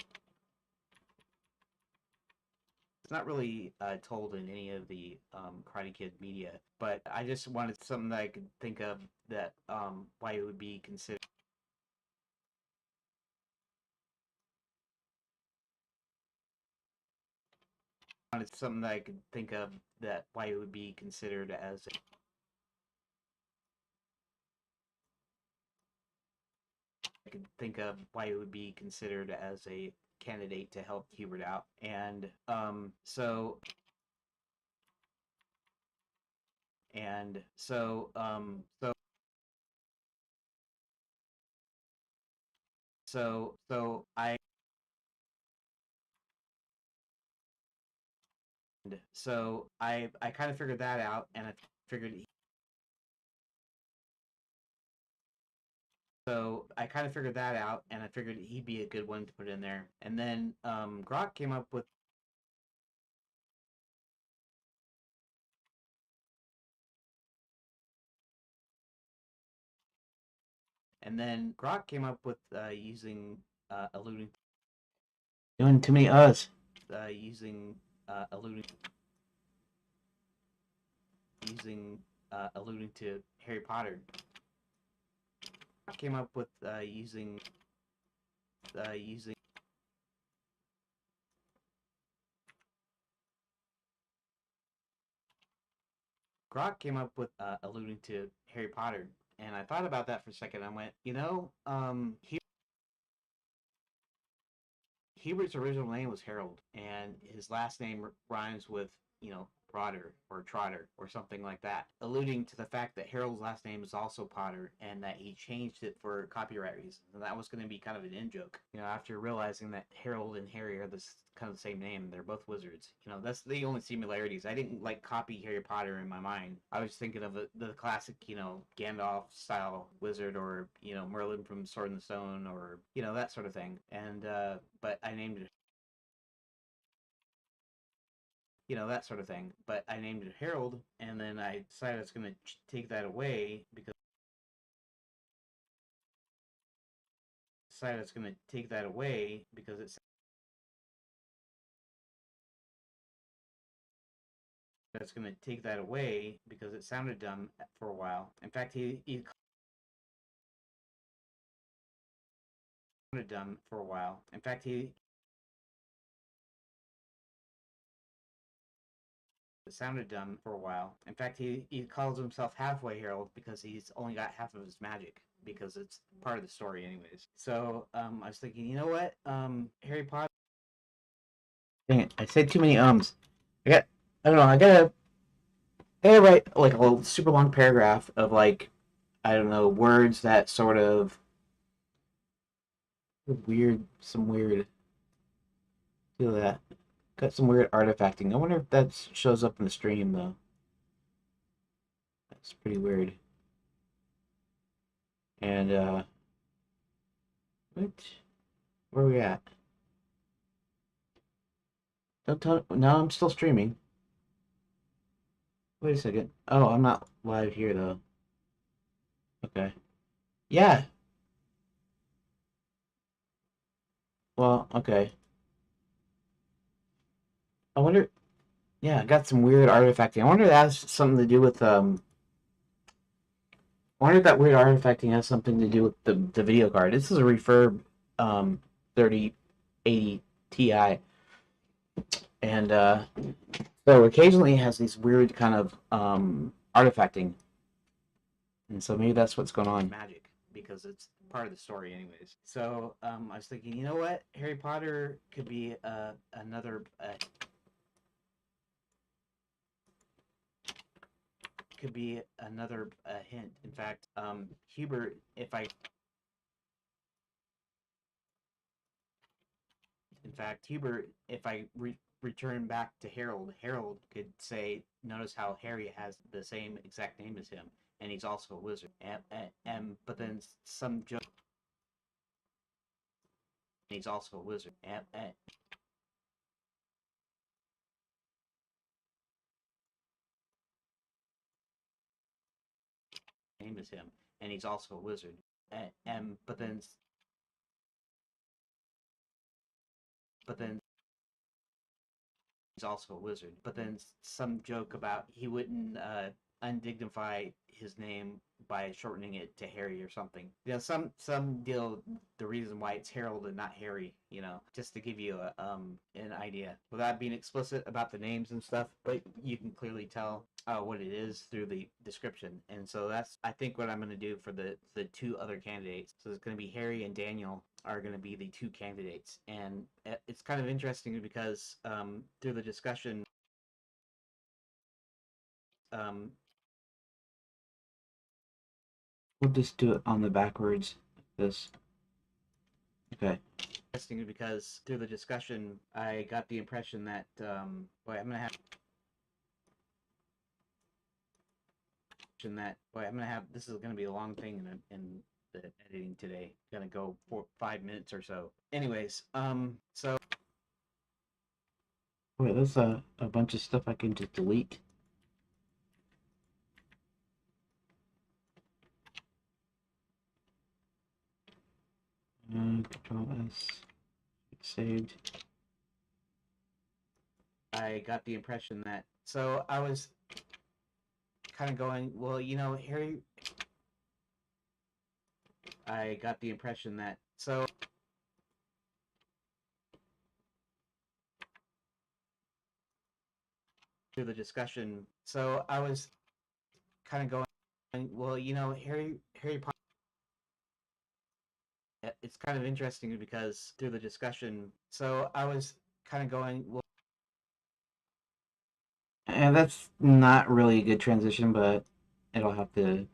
It's not really told in any of the Karate Kid media, but I just wanted something that I could think of that why it would be considered. Wanted something that I could think of that why it would be considered as. I could think of why it would be considered as a candidate to help Hubert out, and so I kind of figured that out, and I figured so I kind of figured that out, and I figured he'd be a good one to put in there. And then Grok came up with, using alluding doing too many using alluding alluding to Harry Potter. Came up with using Grok came up with alluding to Harry Potter, and I thought about that for a second. I went, Hubert's original name was Harold, and his last name rhymes with Potter or Trotter or something like that, alluding to the fact that Harold's last name is also Potter and that he changed it for copyright reasons. And that was going to be kind of an in joke, after realizing that Harold and Harry are this kind of the same name. They're both wizards. That's the only similarities. I didn't like copy Harry Potter in my mind. I was thinking of the classic, Gandalf style wizard, or Merlin from Sword and the Stone, or that sort of thing. And but I named it that sort of thing. But I named it Harold, and then I decided I was going to take that away because it's that's going to take that away because it sounded dumb for a while. In fact, he sounded dumb for a while. In fact, he it sounded dumb for a while. In fact, he calls himself Halfway Harold because he's only got half of his magic because it's part of the story, anyways. So I was thinking, you know what, Harry Potter. Dang it! I said too many ums. I got. I don't know. I gotta write like a little super long paragraph of like I don't know words that sort of some weird. Feel that. Got some weird artifacting. I wonder if that shows up in the stream though. That's pretty weird. And what? Where are we at? Don't tell. No, I'm still streaming. Wait a second. Oh, I'm not live here though. Okay. Yeah. Well, okay. I wonder. Yeah, I got some weird artifacting. I wonder if that has something to do with I wonder if that weird artifacting has something to do with the video card. This is a refurb 3080 Ti, and so occasionally it has these weird kind of artifacting, and so maybe that's what's going on. Magic, because it's part of the story, anyways. So I was thinking, you know what, Harry Potter could be another hint. In fact, Hubert, if I return back to Harold, Harold could say, "Notice how Harry has the same exact name as him, and he's also a wizard." And but then some joke, he's also a wizard. Name is him, and he's also a wizard. And but then he's also a wizard. But then some joke about he wouldn't undignify his name by shortening it to Harry or something. You know, some deal the reason why it's Harold and not Harry. You know, just to give you an idea without being explicit about the names and stuff. But you can clearly tell what it is through the description. And so that's, I think, what I'm going to do for the two other candidates. So it's going to be Harry and Daniel are going to be the two candidates, and it's kind of interesting because through the discussion, um, we'll just do it on the backwards. This okay. Interesting because through the discussion, I got the impression that I'm gonna have this is gonna be a long thing in the editing today. Gonna go for 5 minutes or so. Anyways, so wait, there's a bunch of stuff I can just delete. Control S, saved. I got the impression that so I was kind of going, well, you know, Harry. I got the impression that so through the discussion, so I was kind of going, well, you know, Harry Potter. It's kind of interesting because through the discussion, so I was kind of going, well, and that's not really a good transition, but it'll have to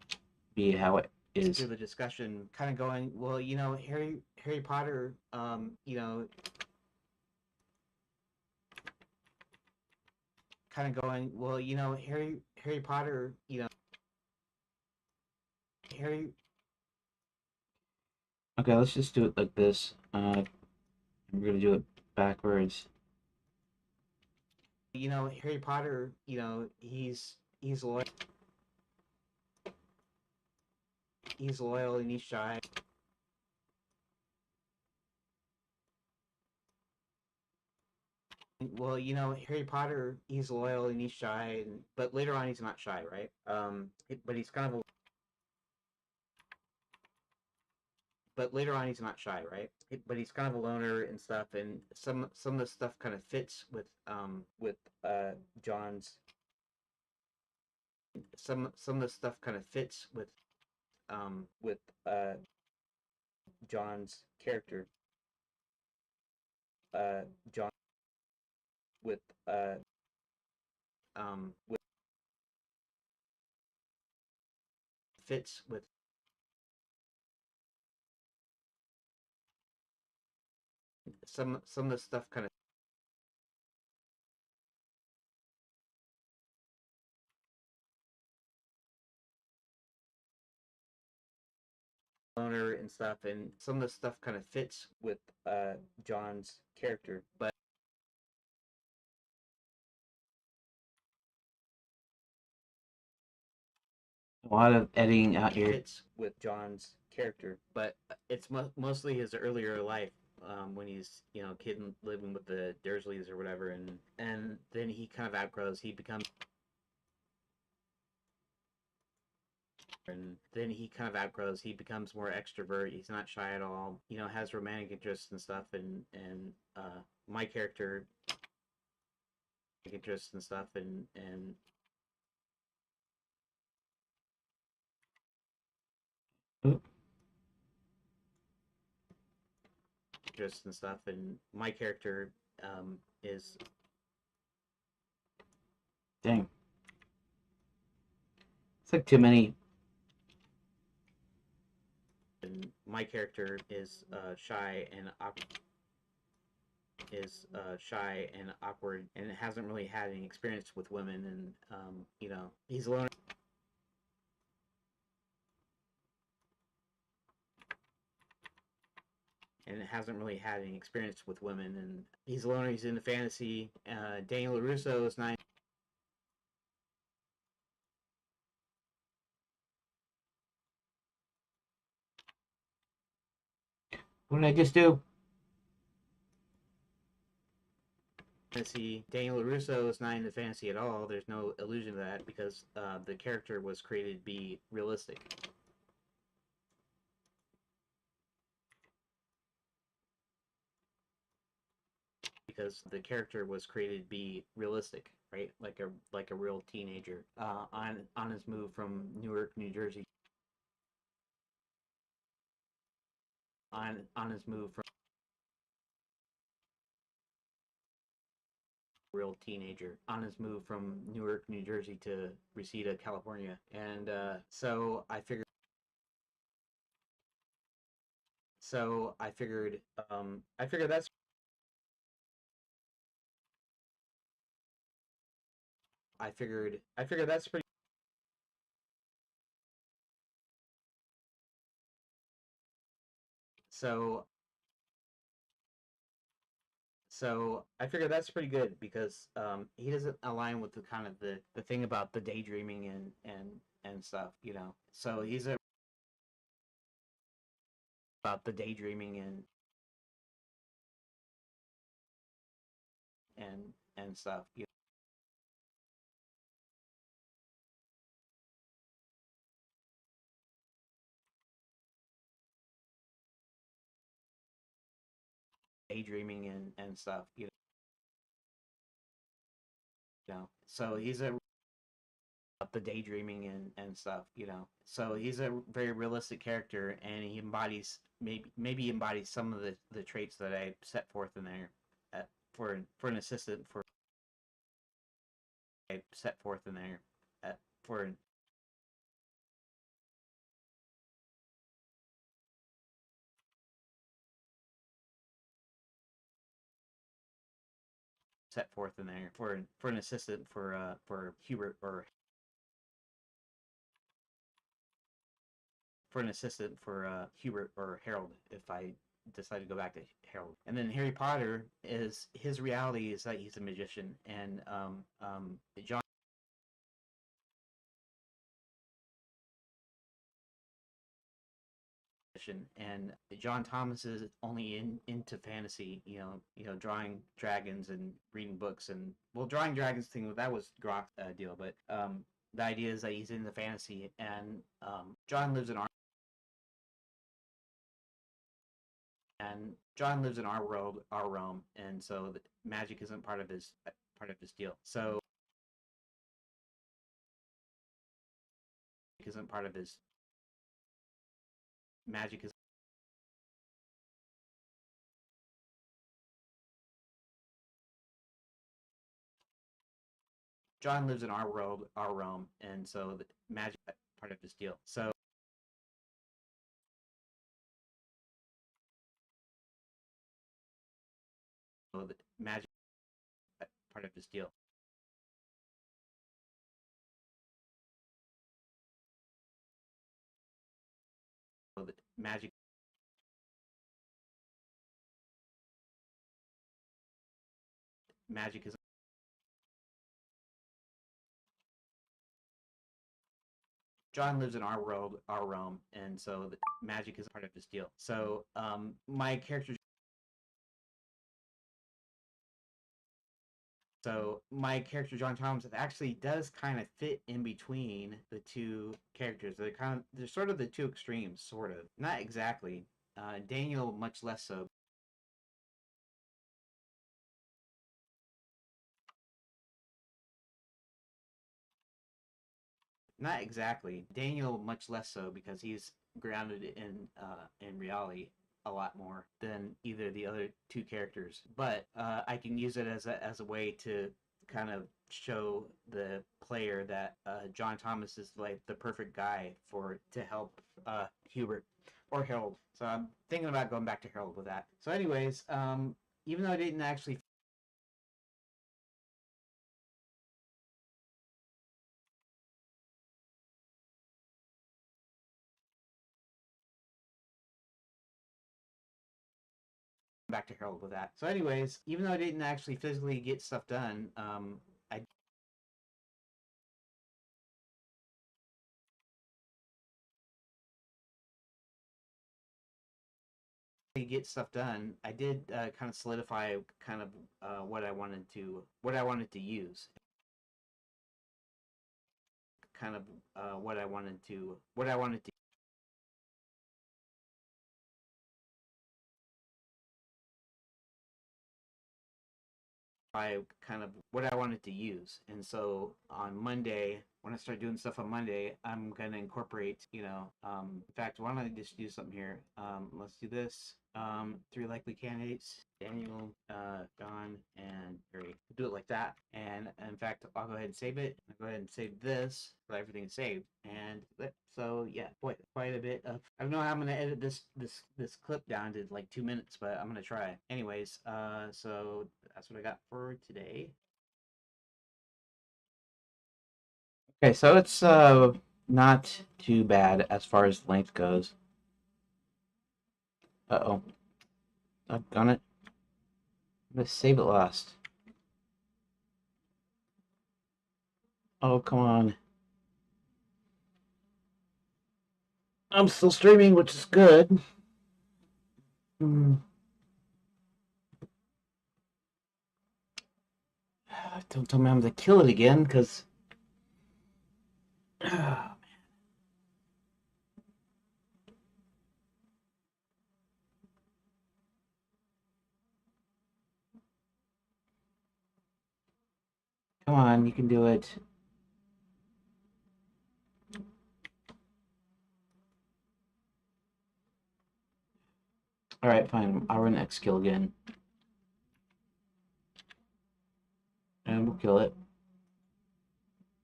be how it is. Through the discussion, kind of going, well, you know, Harry Potter, you know, kind of going, well, you know, Harry Potter, you know, Harry. Okay, let's just do it like this. We're gonna do it backwards. You know, Harry Potter, you know, he's loyal. He's loyal and he's shy. Well, you know, Harry Potter, he's loyal and he's shy, but later on he's not shy, right? But he's kind of a but later on he's not shy, right? But he's kind of a loner and stuff, and some of the stuff kind of fits with John's some of the stuff kind of fits with John's character, John with with fits with some of the stuff kind of loner and stuff, and some of the stuff kind of fits with John's character, but a lot of editing out here. Fits with John's character, but it's mostly his earlier life. When he's kid living with the Dursleys or whatever, and then he kind of outgrows. He becomes and then he kind of outgrows. He becomes more extrovert. He's not shy at all. Has romantic interests and stuff. And my character interests and stuff. And interests and stuff. And my character is dang. It's like too many. And my character is shy and awkward and hasn't really had any experience with women, and he's a loner and hasn't really had any experience with women, and he's a loner. He's into fantasy. Daniel LaRusso is nine. What did I just do? Fantasy. Daniel LaRusso is not into fantasy at all. There's no illusion of that because the character was created to be realistic. Because the character was created to be realistic, right? Like a real teenager on his move from Newark, New Jersey. On his move from real teenager on his move from Newark, New Jersey to Reseda, California. And I figured that's I figured that's pretty so so I figured that's pretty good because he doesn't align with the kind of the thing about the daydreaming and stuff, So he's a about the daydreaming and stuff, daydreaming and stuff, So he's a the daydreaming and stuff, So he's a very realistic character, and he embodies maybe embodies some of the traits that I set forth in there for an assistant for I set forth in there for set forth in there for an assistant for Hubert or for an assistant for Hubert or Harold if I decide to go back to Harold. And then Harry Potter is his reality is that he's a magician, and John and John Thomas is only into fantasy, drawing dragons and reading books, and well, drawing dragons thing that was Grok's deal, but the idea is that he's into fantasy, and John lives in our world, our realm, and so magic isn't part of his deal. So isn't part of his magic is John lives in our world, our realm, and so magic is part of his deal. So magic is part of his deal. So magic is John lives in our world, our realm, and so magic is part of his deal. So my character John Thomas actually does kind of fit in between the two characters. They're sort of the two extremes, sort of. Not exactly. Daniel much less so. Not exactly. Daniel much less so because he's grounded in reality a lot more than either of the other two characters. But I can use it as a way to kind of show the player that John Thomas is like the perfect guy to help Hubert or Harold. So I'm thinking about going back to Harold with that. So, anyways, even though I didn't actually back to Harold with that. So, anyways, even though I didn't actually physically get stuff done, I get stuff done. I did kind of solidify kind of what I wanted to use. Kind of what I wanted to I kind of what I wanted to use. And so on Monday, when I start doing stuff on Monday, I'm gonna incorporate, in fact, why don't I just do something here? Let's do this. Three likely candidates: Daniel, Don, and Harry. Do it like that. And in fact, I'll go ahead and save it. I'll go ahead and save this, so everything's saved. And so yeah, quite a bit of. I don't know how I'm gonna edit this clip down to like 2 minutes, but I'm gonna try. Anyways, so that's what I got for today. Okay, so it's not too bad as far as length goes. Uh-oh. I've done it. I'm gonna save it last. Oh, come on. I'm still streaming, which is good. Hmm. Don't tell me I'm gonna kill it again, because come on, you can do it. All right, fine. I'll run X kill again, and we'll kill it.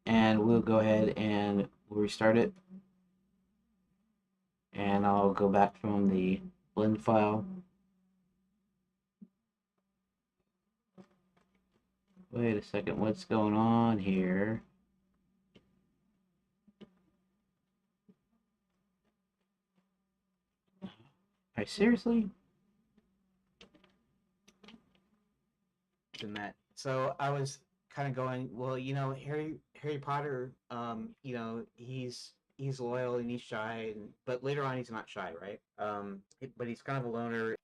And we'll go ahead and we'll restart it. And I'll go back from the blend file. Wait a second, what's going on here? I seriously? Than that. So I was kind of going, well, Harry Potter, he's loyal and he's shy, but later on he's not shy, right? But he's kind of a loner.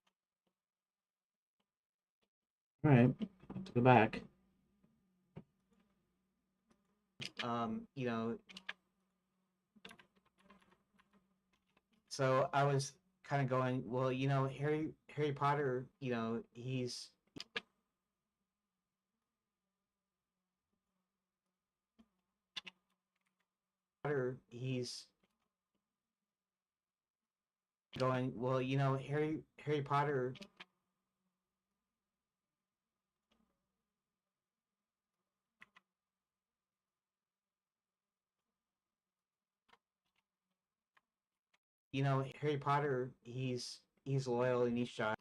All right, I have to go back. Um, you know, so I was kind of going, well, Harry Potter, he's going, well, Harry Potter, Harry Potter, he's loyal and he's shy.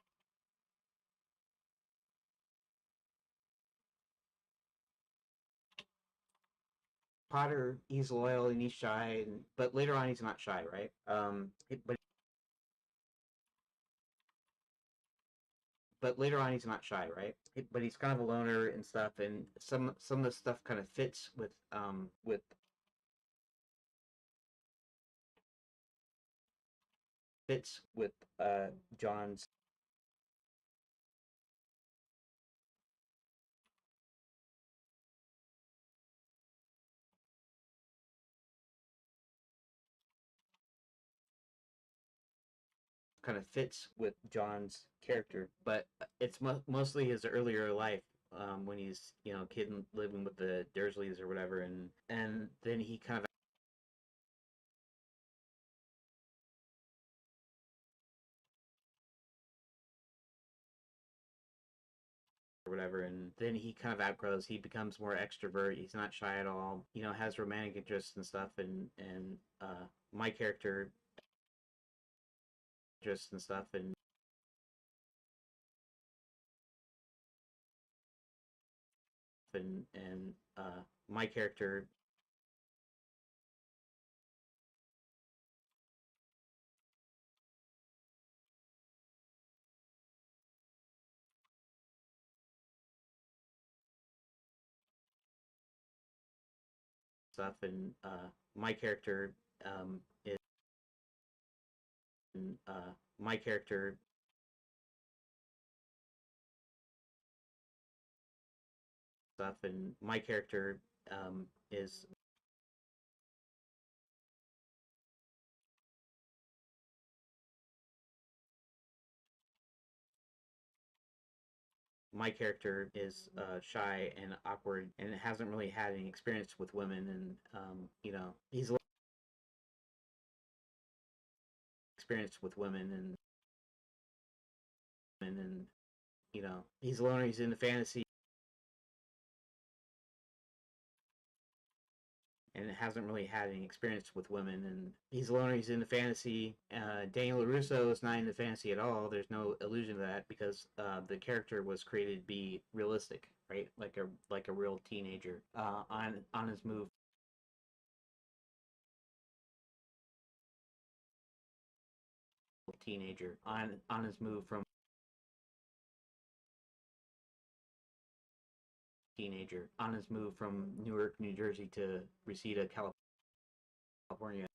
Potter, he's loyal and he's shy, but later on he's not shy, right? But later on he's not shy, right? But he's kind of a loner and stuff, and some of the stuff kind of fits with fits with John's kind of fits with John's character, but it's mostly his earlier life, when he's kid living with the Dursleys or whatever, and then he kind of or whatever, and then he kind of outgrows. He becomes more extrovert. He's not shy at all. Has romantic interests and stuff, and my character interests and stuff, and my character stuff, and my character is my character stuff, and my character is my character is shy and awkward and hasn't really had any experience with women, and he's experienced with women, and he's a loner. He's into fantasy and hasn't really had any experience with women, and he's a loner. He's into fantasy. Daniel LaRusso is not into fantasy at all. There's no illusion of that because the character was created to be realistic, right? Like a real teenager on his move from Newark, New Jersey to Reseda, California.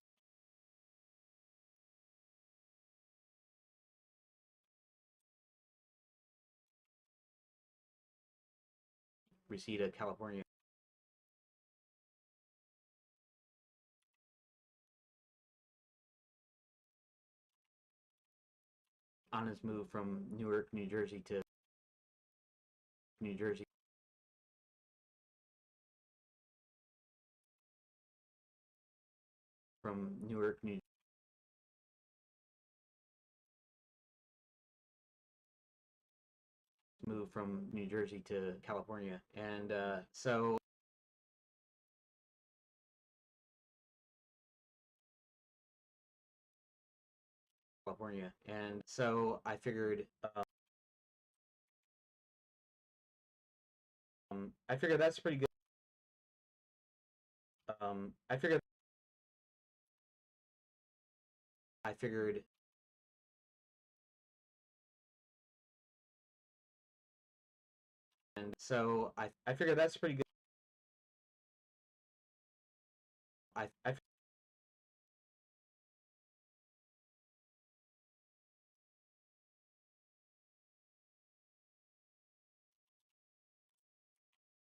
Reseda, California. On his move from Newark, New Jersey to New Jersey. From Newark, New Move from New Jersey to California, and so California, and so I figured that's pretty good. I figured I figured and so I figured that's pretty good. I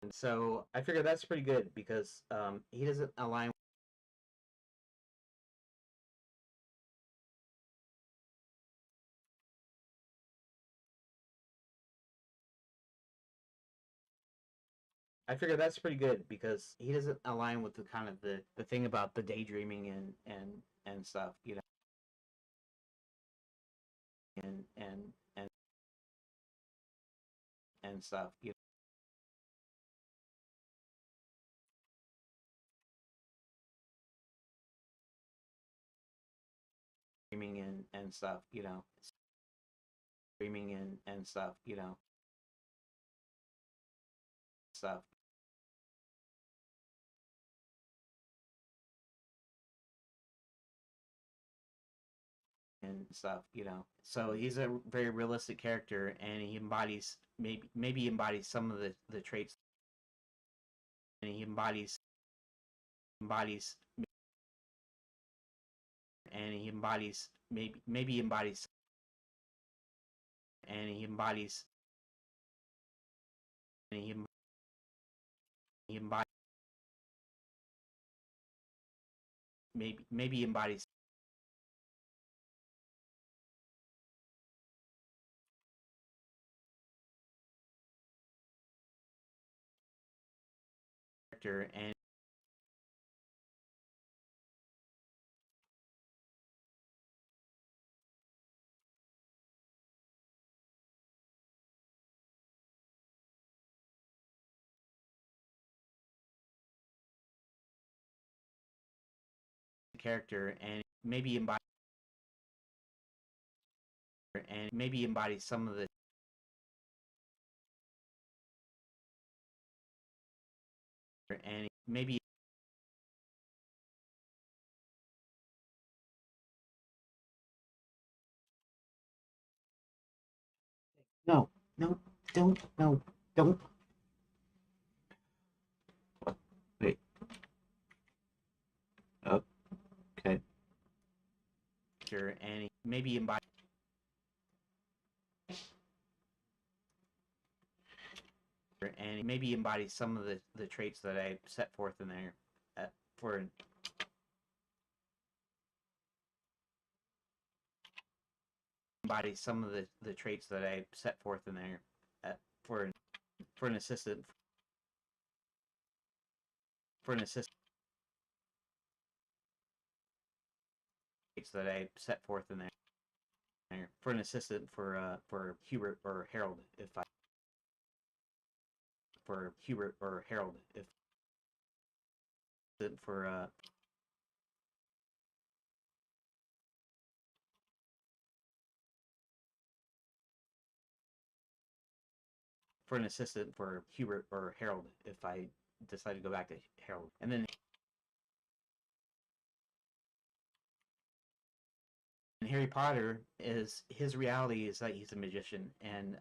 and so I figured that's pretty good because he doesn't align. I figure that's pretty good because he doesn't align with the kind of the thing about the daydreaming and stuff, and and stuff, dreaming and stuff, dreaming and stuff, stuff and stuff, So he's a very realistic character, and he embodies maybe embodies some of the traits, and he embodies and he embodies maybe embodies and he embodies and he embodies maybe embodies character and maybe embodies some of the and maybe no no don't no don't wait oh, okay and maybe embodies some of the traits that I set forth in there for embodies some of the traits that I set forth in there for an assistant for an assistant traits that I set forth in there for an assistant for Hubert or Harold if I for Hubert or Harold if for an assistant for Hubert or Harold if I decide to go back to Harold. And then in Harry Potter is his reality is that he's a magician and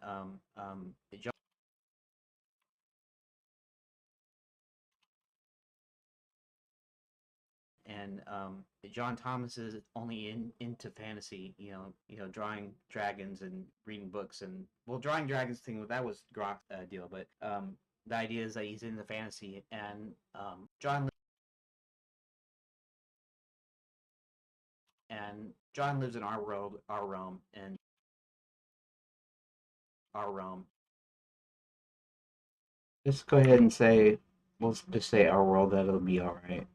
John John Thomas is only into fantasy, drawing dragons and reading books and well, drawing dragons thing that was Grok's deal, but the idea is that he's into fantasy and John lives in our world, our realm, and our realm. Just go ahead and say, we'll just say our world. That'll be all right.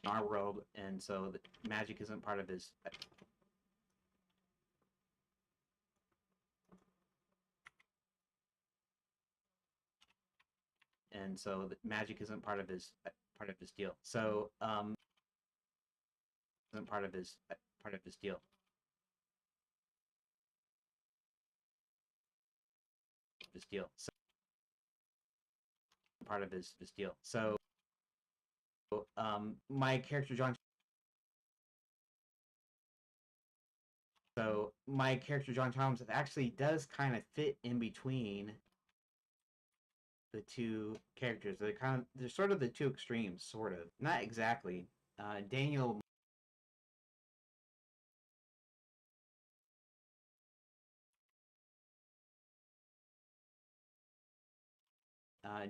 Our world, and so the magic isn't part of his. And so the magic isn't part of his deal. So isn't part of his deal. His deal. So part of his deal. So my character John. So my character John Thomas actually does kind of fit in between the two characters. They're sort of the two extremes, sort of. Not exactly. Daniel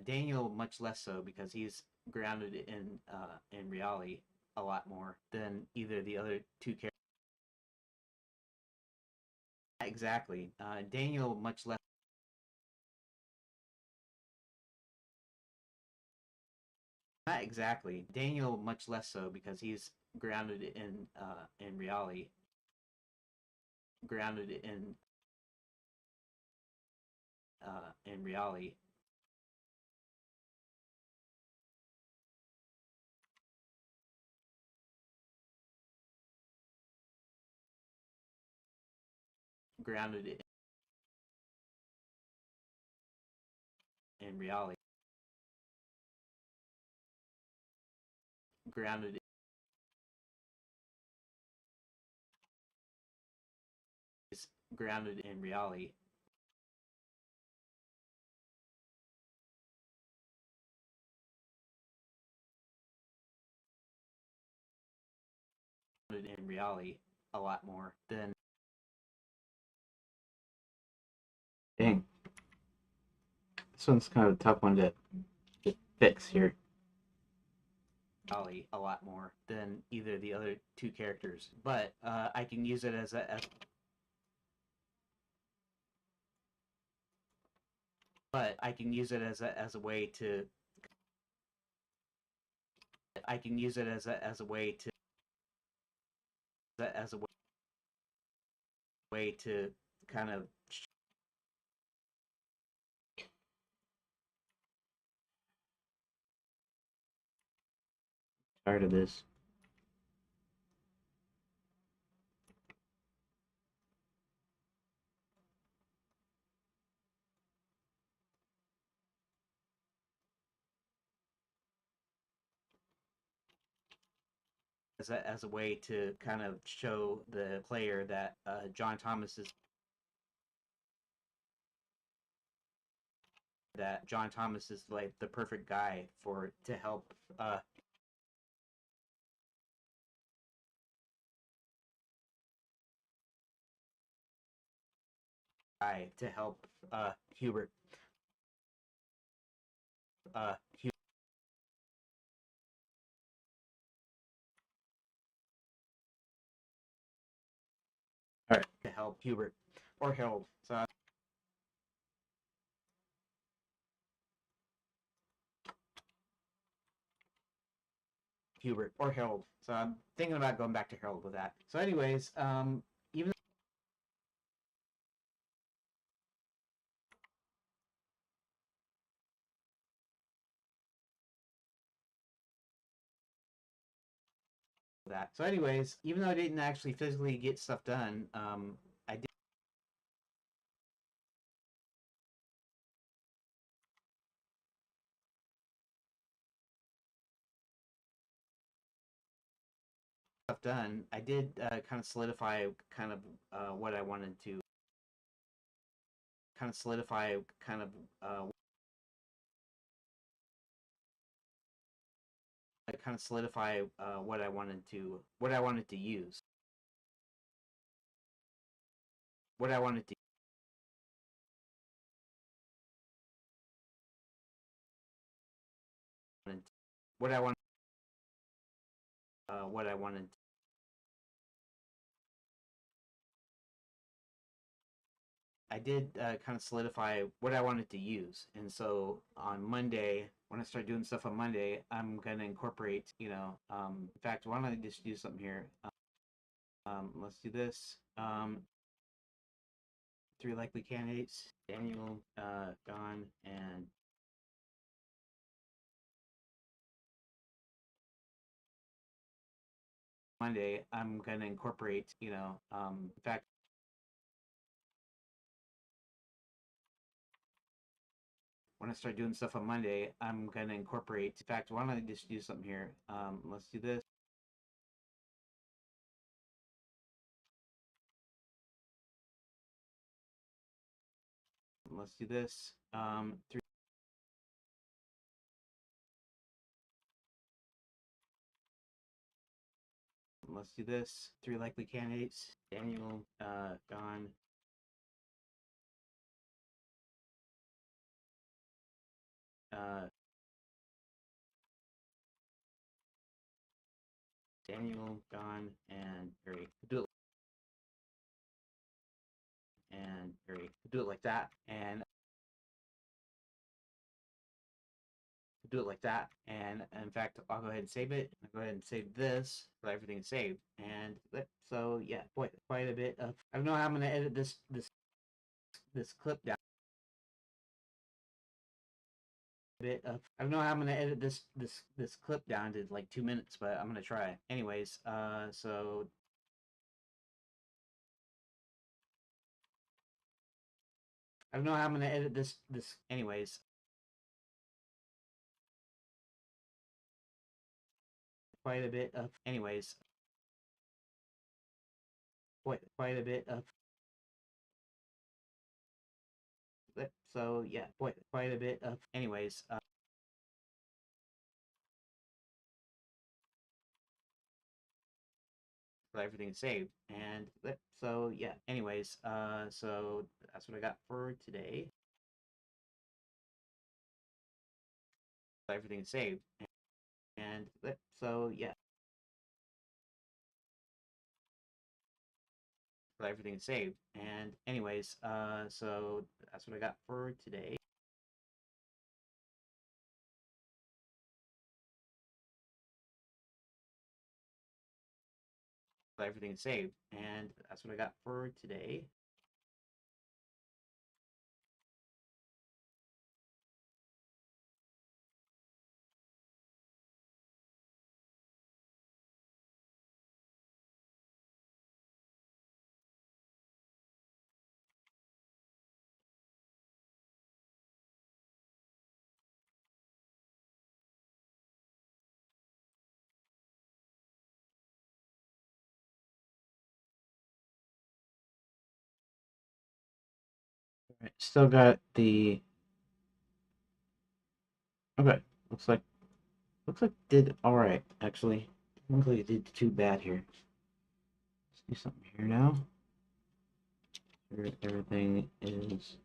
Daniel much less so because he's grounded in reality a lot more than either the other two characters. Not exactly. Daniel much less. Not exactly. Daniel much less so because he's grounded in reality. Grounded in reality. Grounded in reality. Grounded is grounded in reality. in reality a lot more than. Dang, this one's kind of a tough one to fix here. A lot more than either the other two characters, but I can use it as a but I can use it as a way to. I can use it as a way to as a way to kind of tired of this. As a way to kind of show the player that John Thomas is like the perfect guy for to help Hubert uh to help Hubert or Harold. So Hubert or Harold. So I'm thinking about going back to Harold with that. So anyways, even that. So anyways, even though I didn't actually physically get stuff done, I did stuff done. I did kind of solidify kind of what I wanted to kind of solidify kind of kind of solidify what I wanted to use, what I wanted to what I wanted what I wanted. I did kind of solidify what I wanted to use, and so on Monday, when I start doing stuff on Monday, I'm gonna incorporate, in fact, why don't I just do something here? Let's do this. Three likely candidates: Daniel, Don, and Monday. I'm gonna incorporate, in fact, when I start doing stuff on Monday, I'm gonna incorporate. In fact, why don't I just do something here? Let's do this. Let's do this. Three. Let's do this. Three likely candidates: Daniel, Don, uh, Daniel, Don, and Harry. Do it like that, and do it like that. And in fact, I'll go ahead and save it. I'll go ahead and save this, so everything's saved. And so yeah, quite a bit of. I don't know how I'm gonna edit this clip down. I don't know how I'm gonna edit this clip down to like 2 minutes, but I'm gonna try. Anyways, so I don't know how I'm gonna edit this. Anyways, quite a bit of. Anyways, quite a bit of. So yeah, quite a bit of. Anyways, everything is saved. And so yeah. Anyways, so that's what I got for today. Everything is saved. And so yeah. Everything is saved. And anyways, so that's what I got for today. Everything is saved. And that's what I got for today. Right, still got the okay. Looks like did all right actually. Looks like it did too bad here. Let's do something here now. Everything is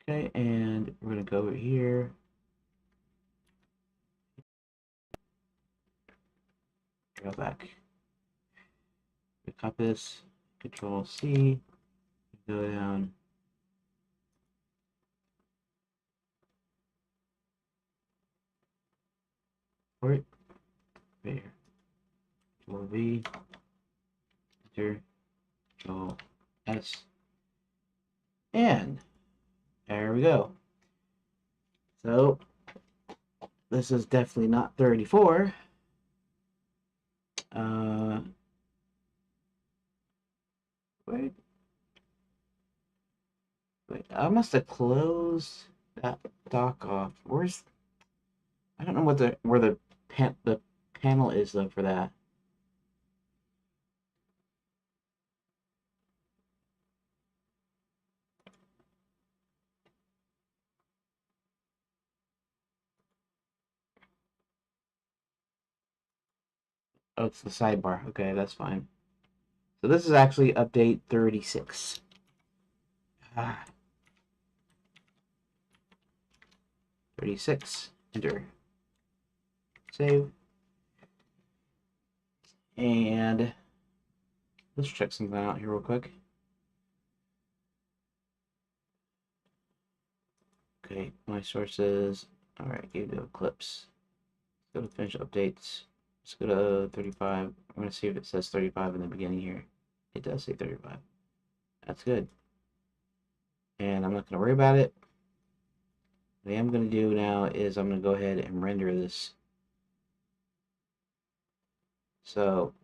okay, and we're gonna go over here. Go back. We copy this. Control C. Go down. Right here. Control V. Enter. Control S. And there we go. So this is definitely not 34. Wait, I must have closed that dock off. Where's I don't know what where the panel is though for that. Oh, it's the sidebar. Okay, that's fine. So this is actually update 36. Ah, 36. Enter. Save. And let's check something out here real quick. Okay, my sources. All right, give the clips. Let's go to finish updates. Let's go to 35. I'm gonna see if it says 35 in the beginning here. It does say 35. That's good. And I'm not gonna worry about it. What I am gonna do now is I'm gonna go ahead and render this. So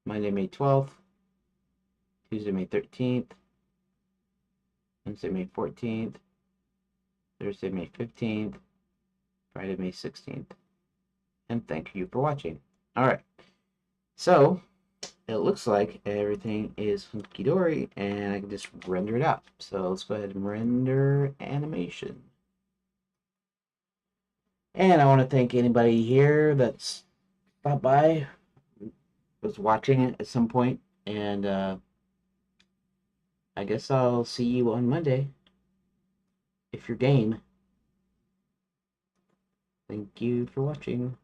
Monday, May 12th, Tuesday, May 13th, Wednesday, May 14th, Thursday, May 15th, Friday, May 16th. And thank you for watching. All right. So it looks like everything is hunky-dory and I can just render it out. So let's go ahead and render animation. And I want to thank anybody here that's stopped by, was watching it at some point, and I guess I'll see you on Monday if you're game. Thank you for watching.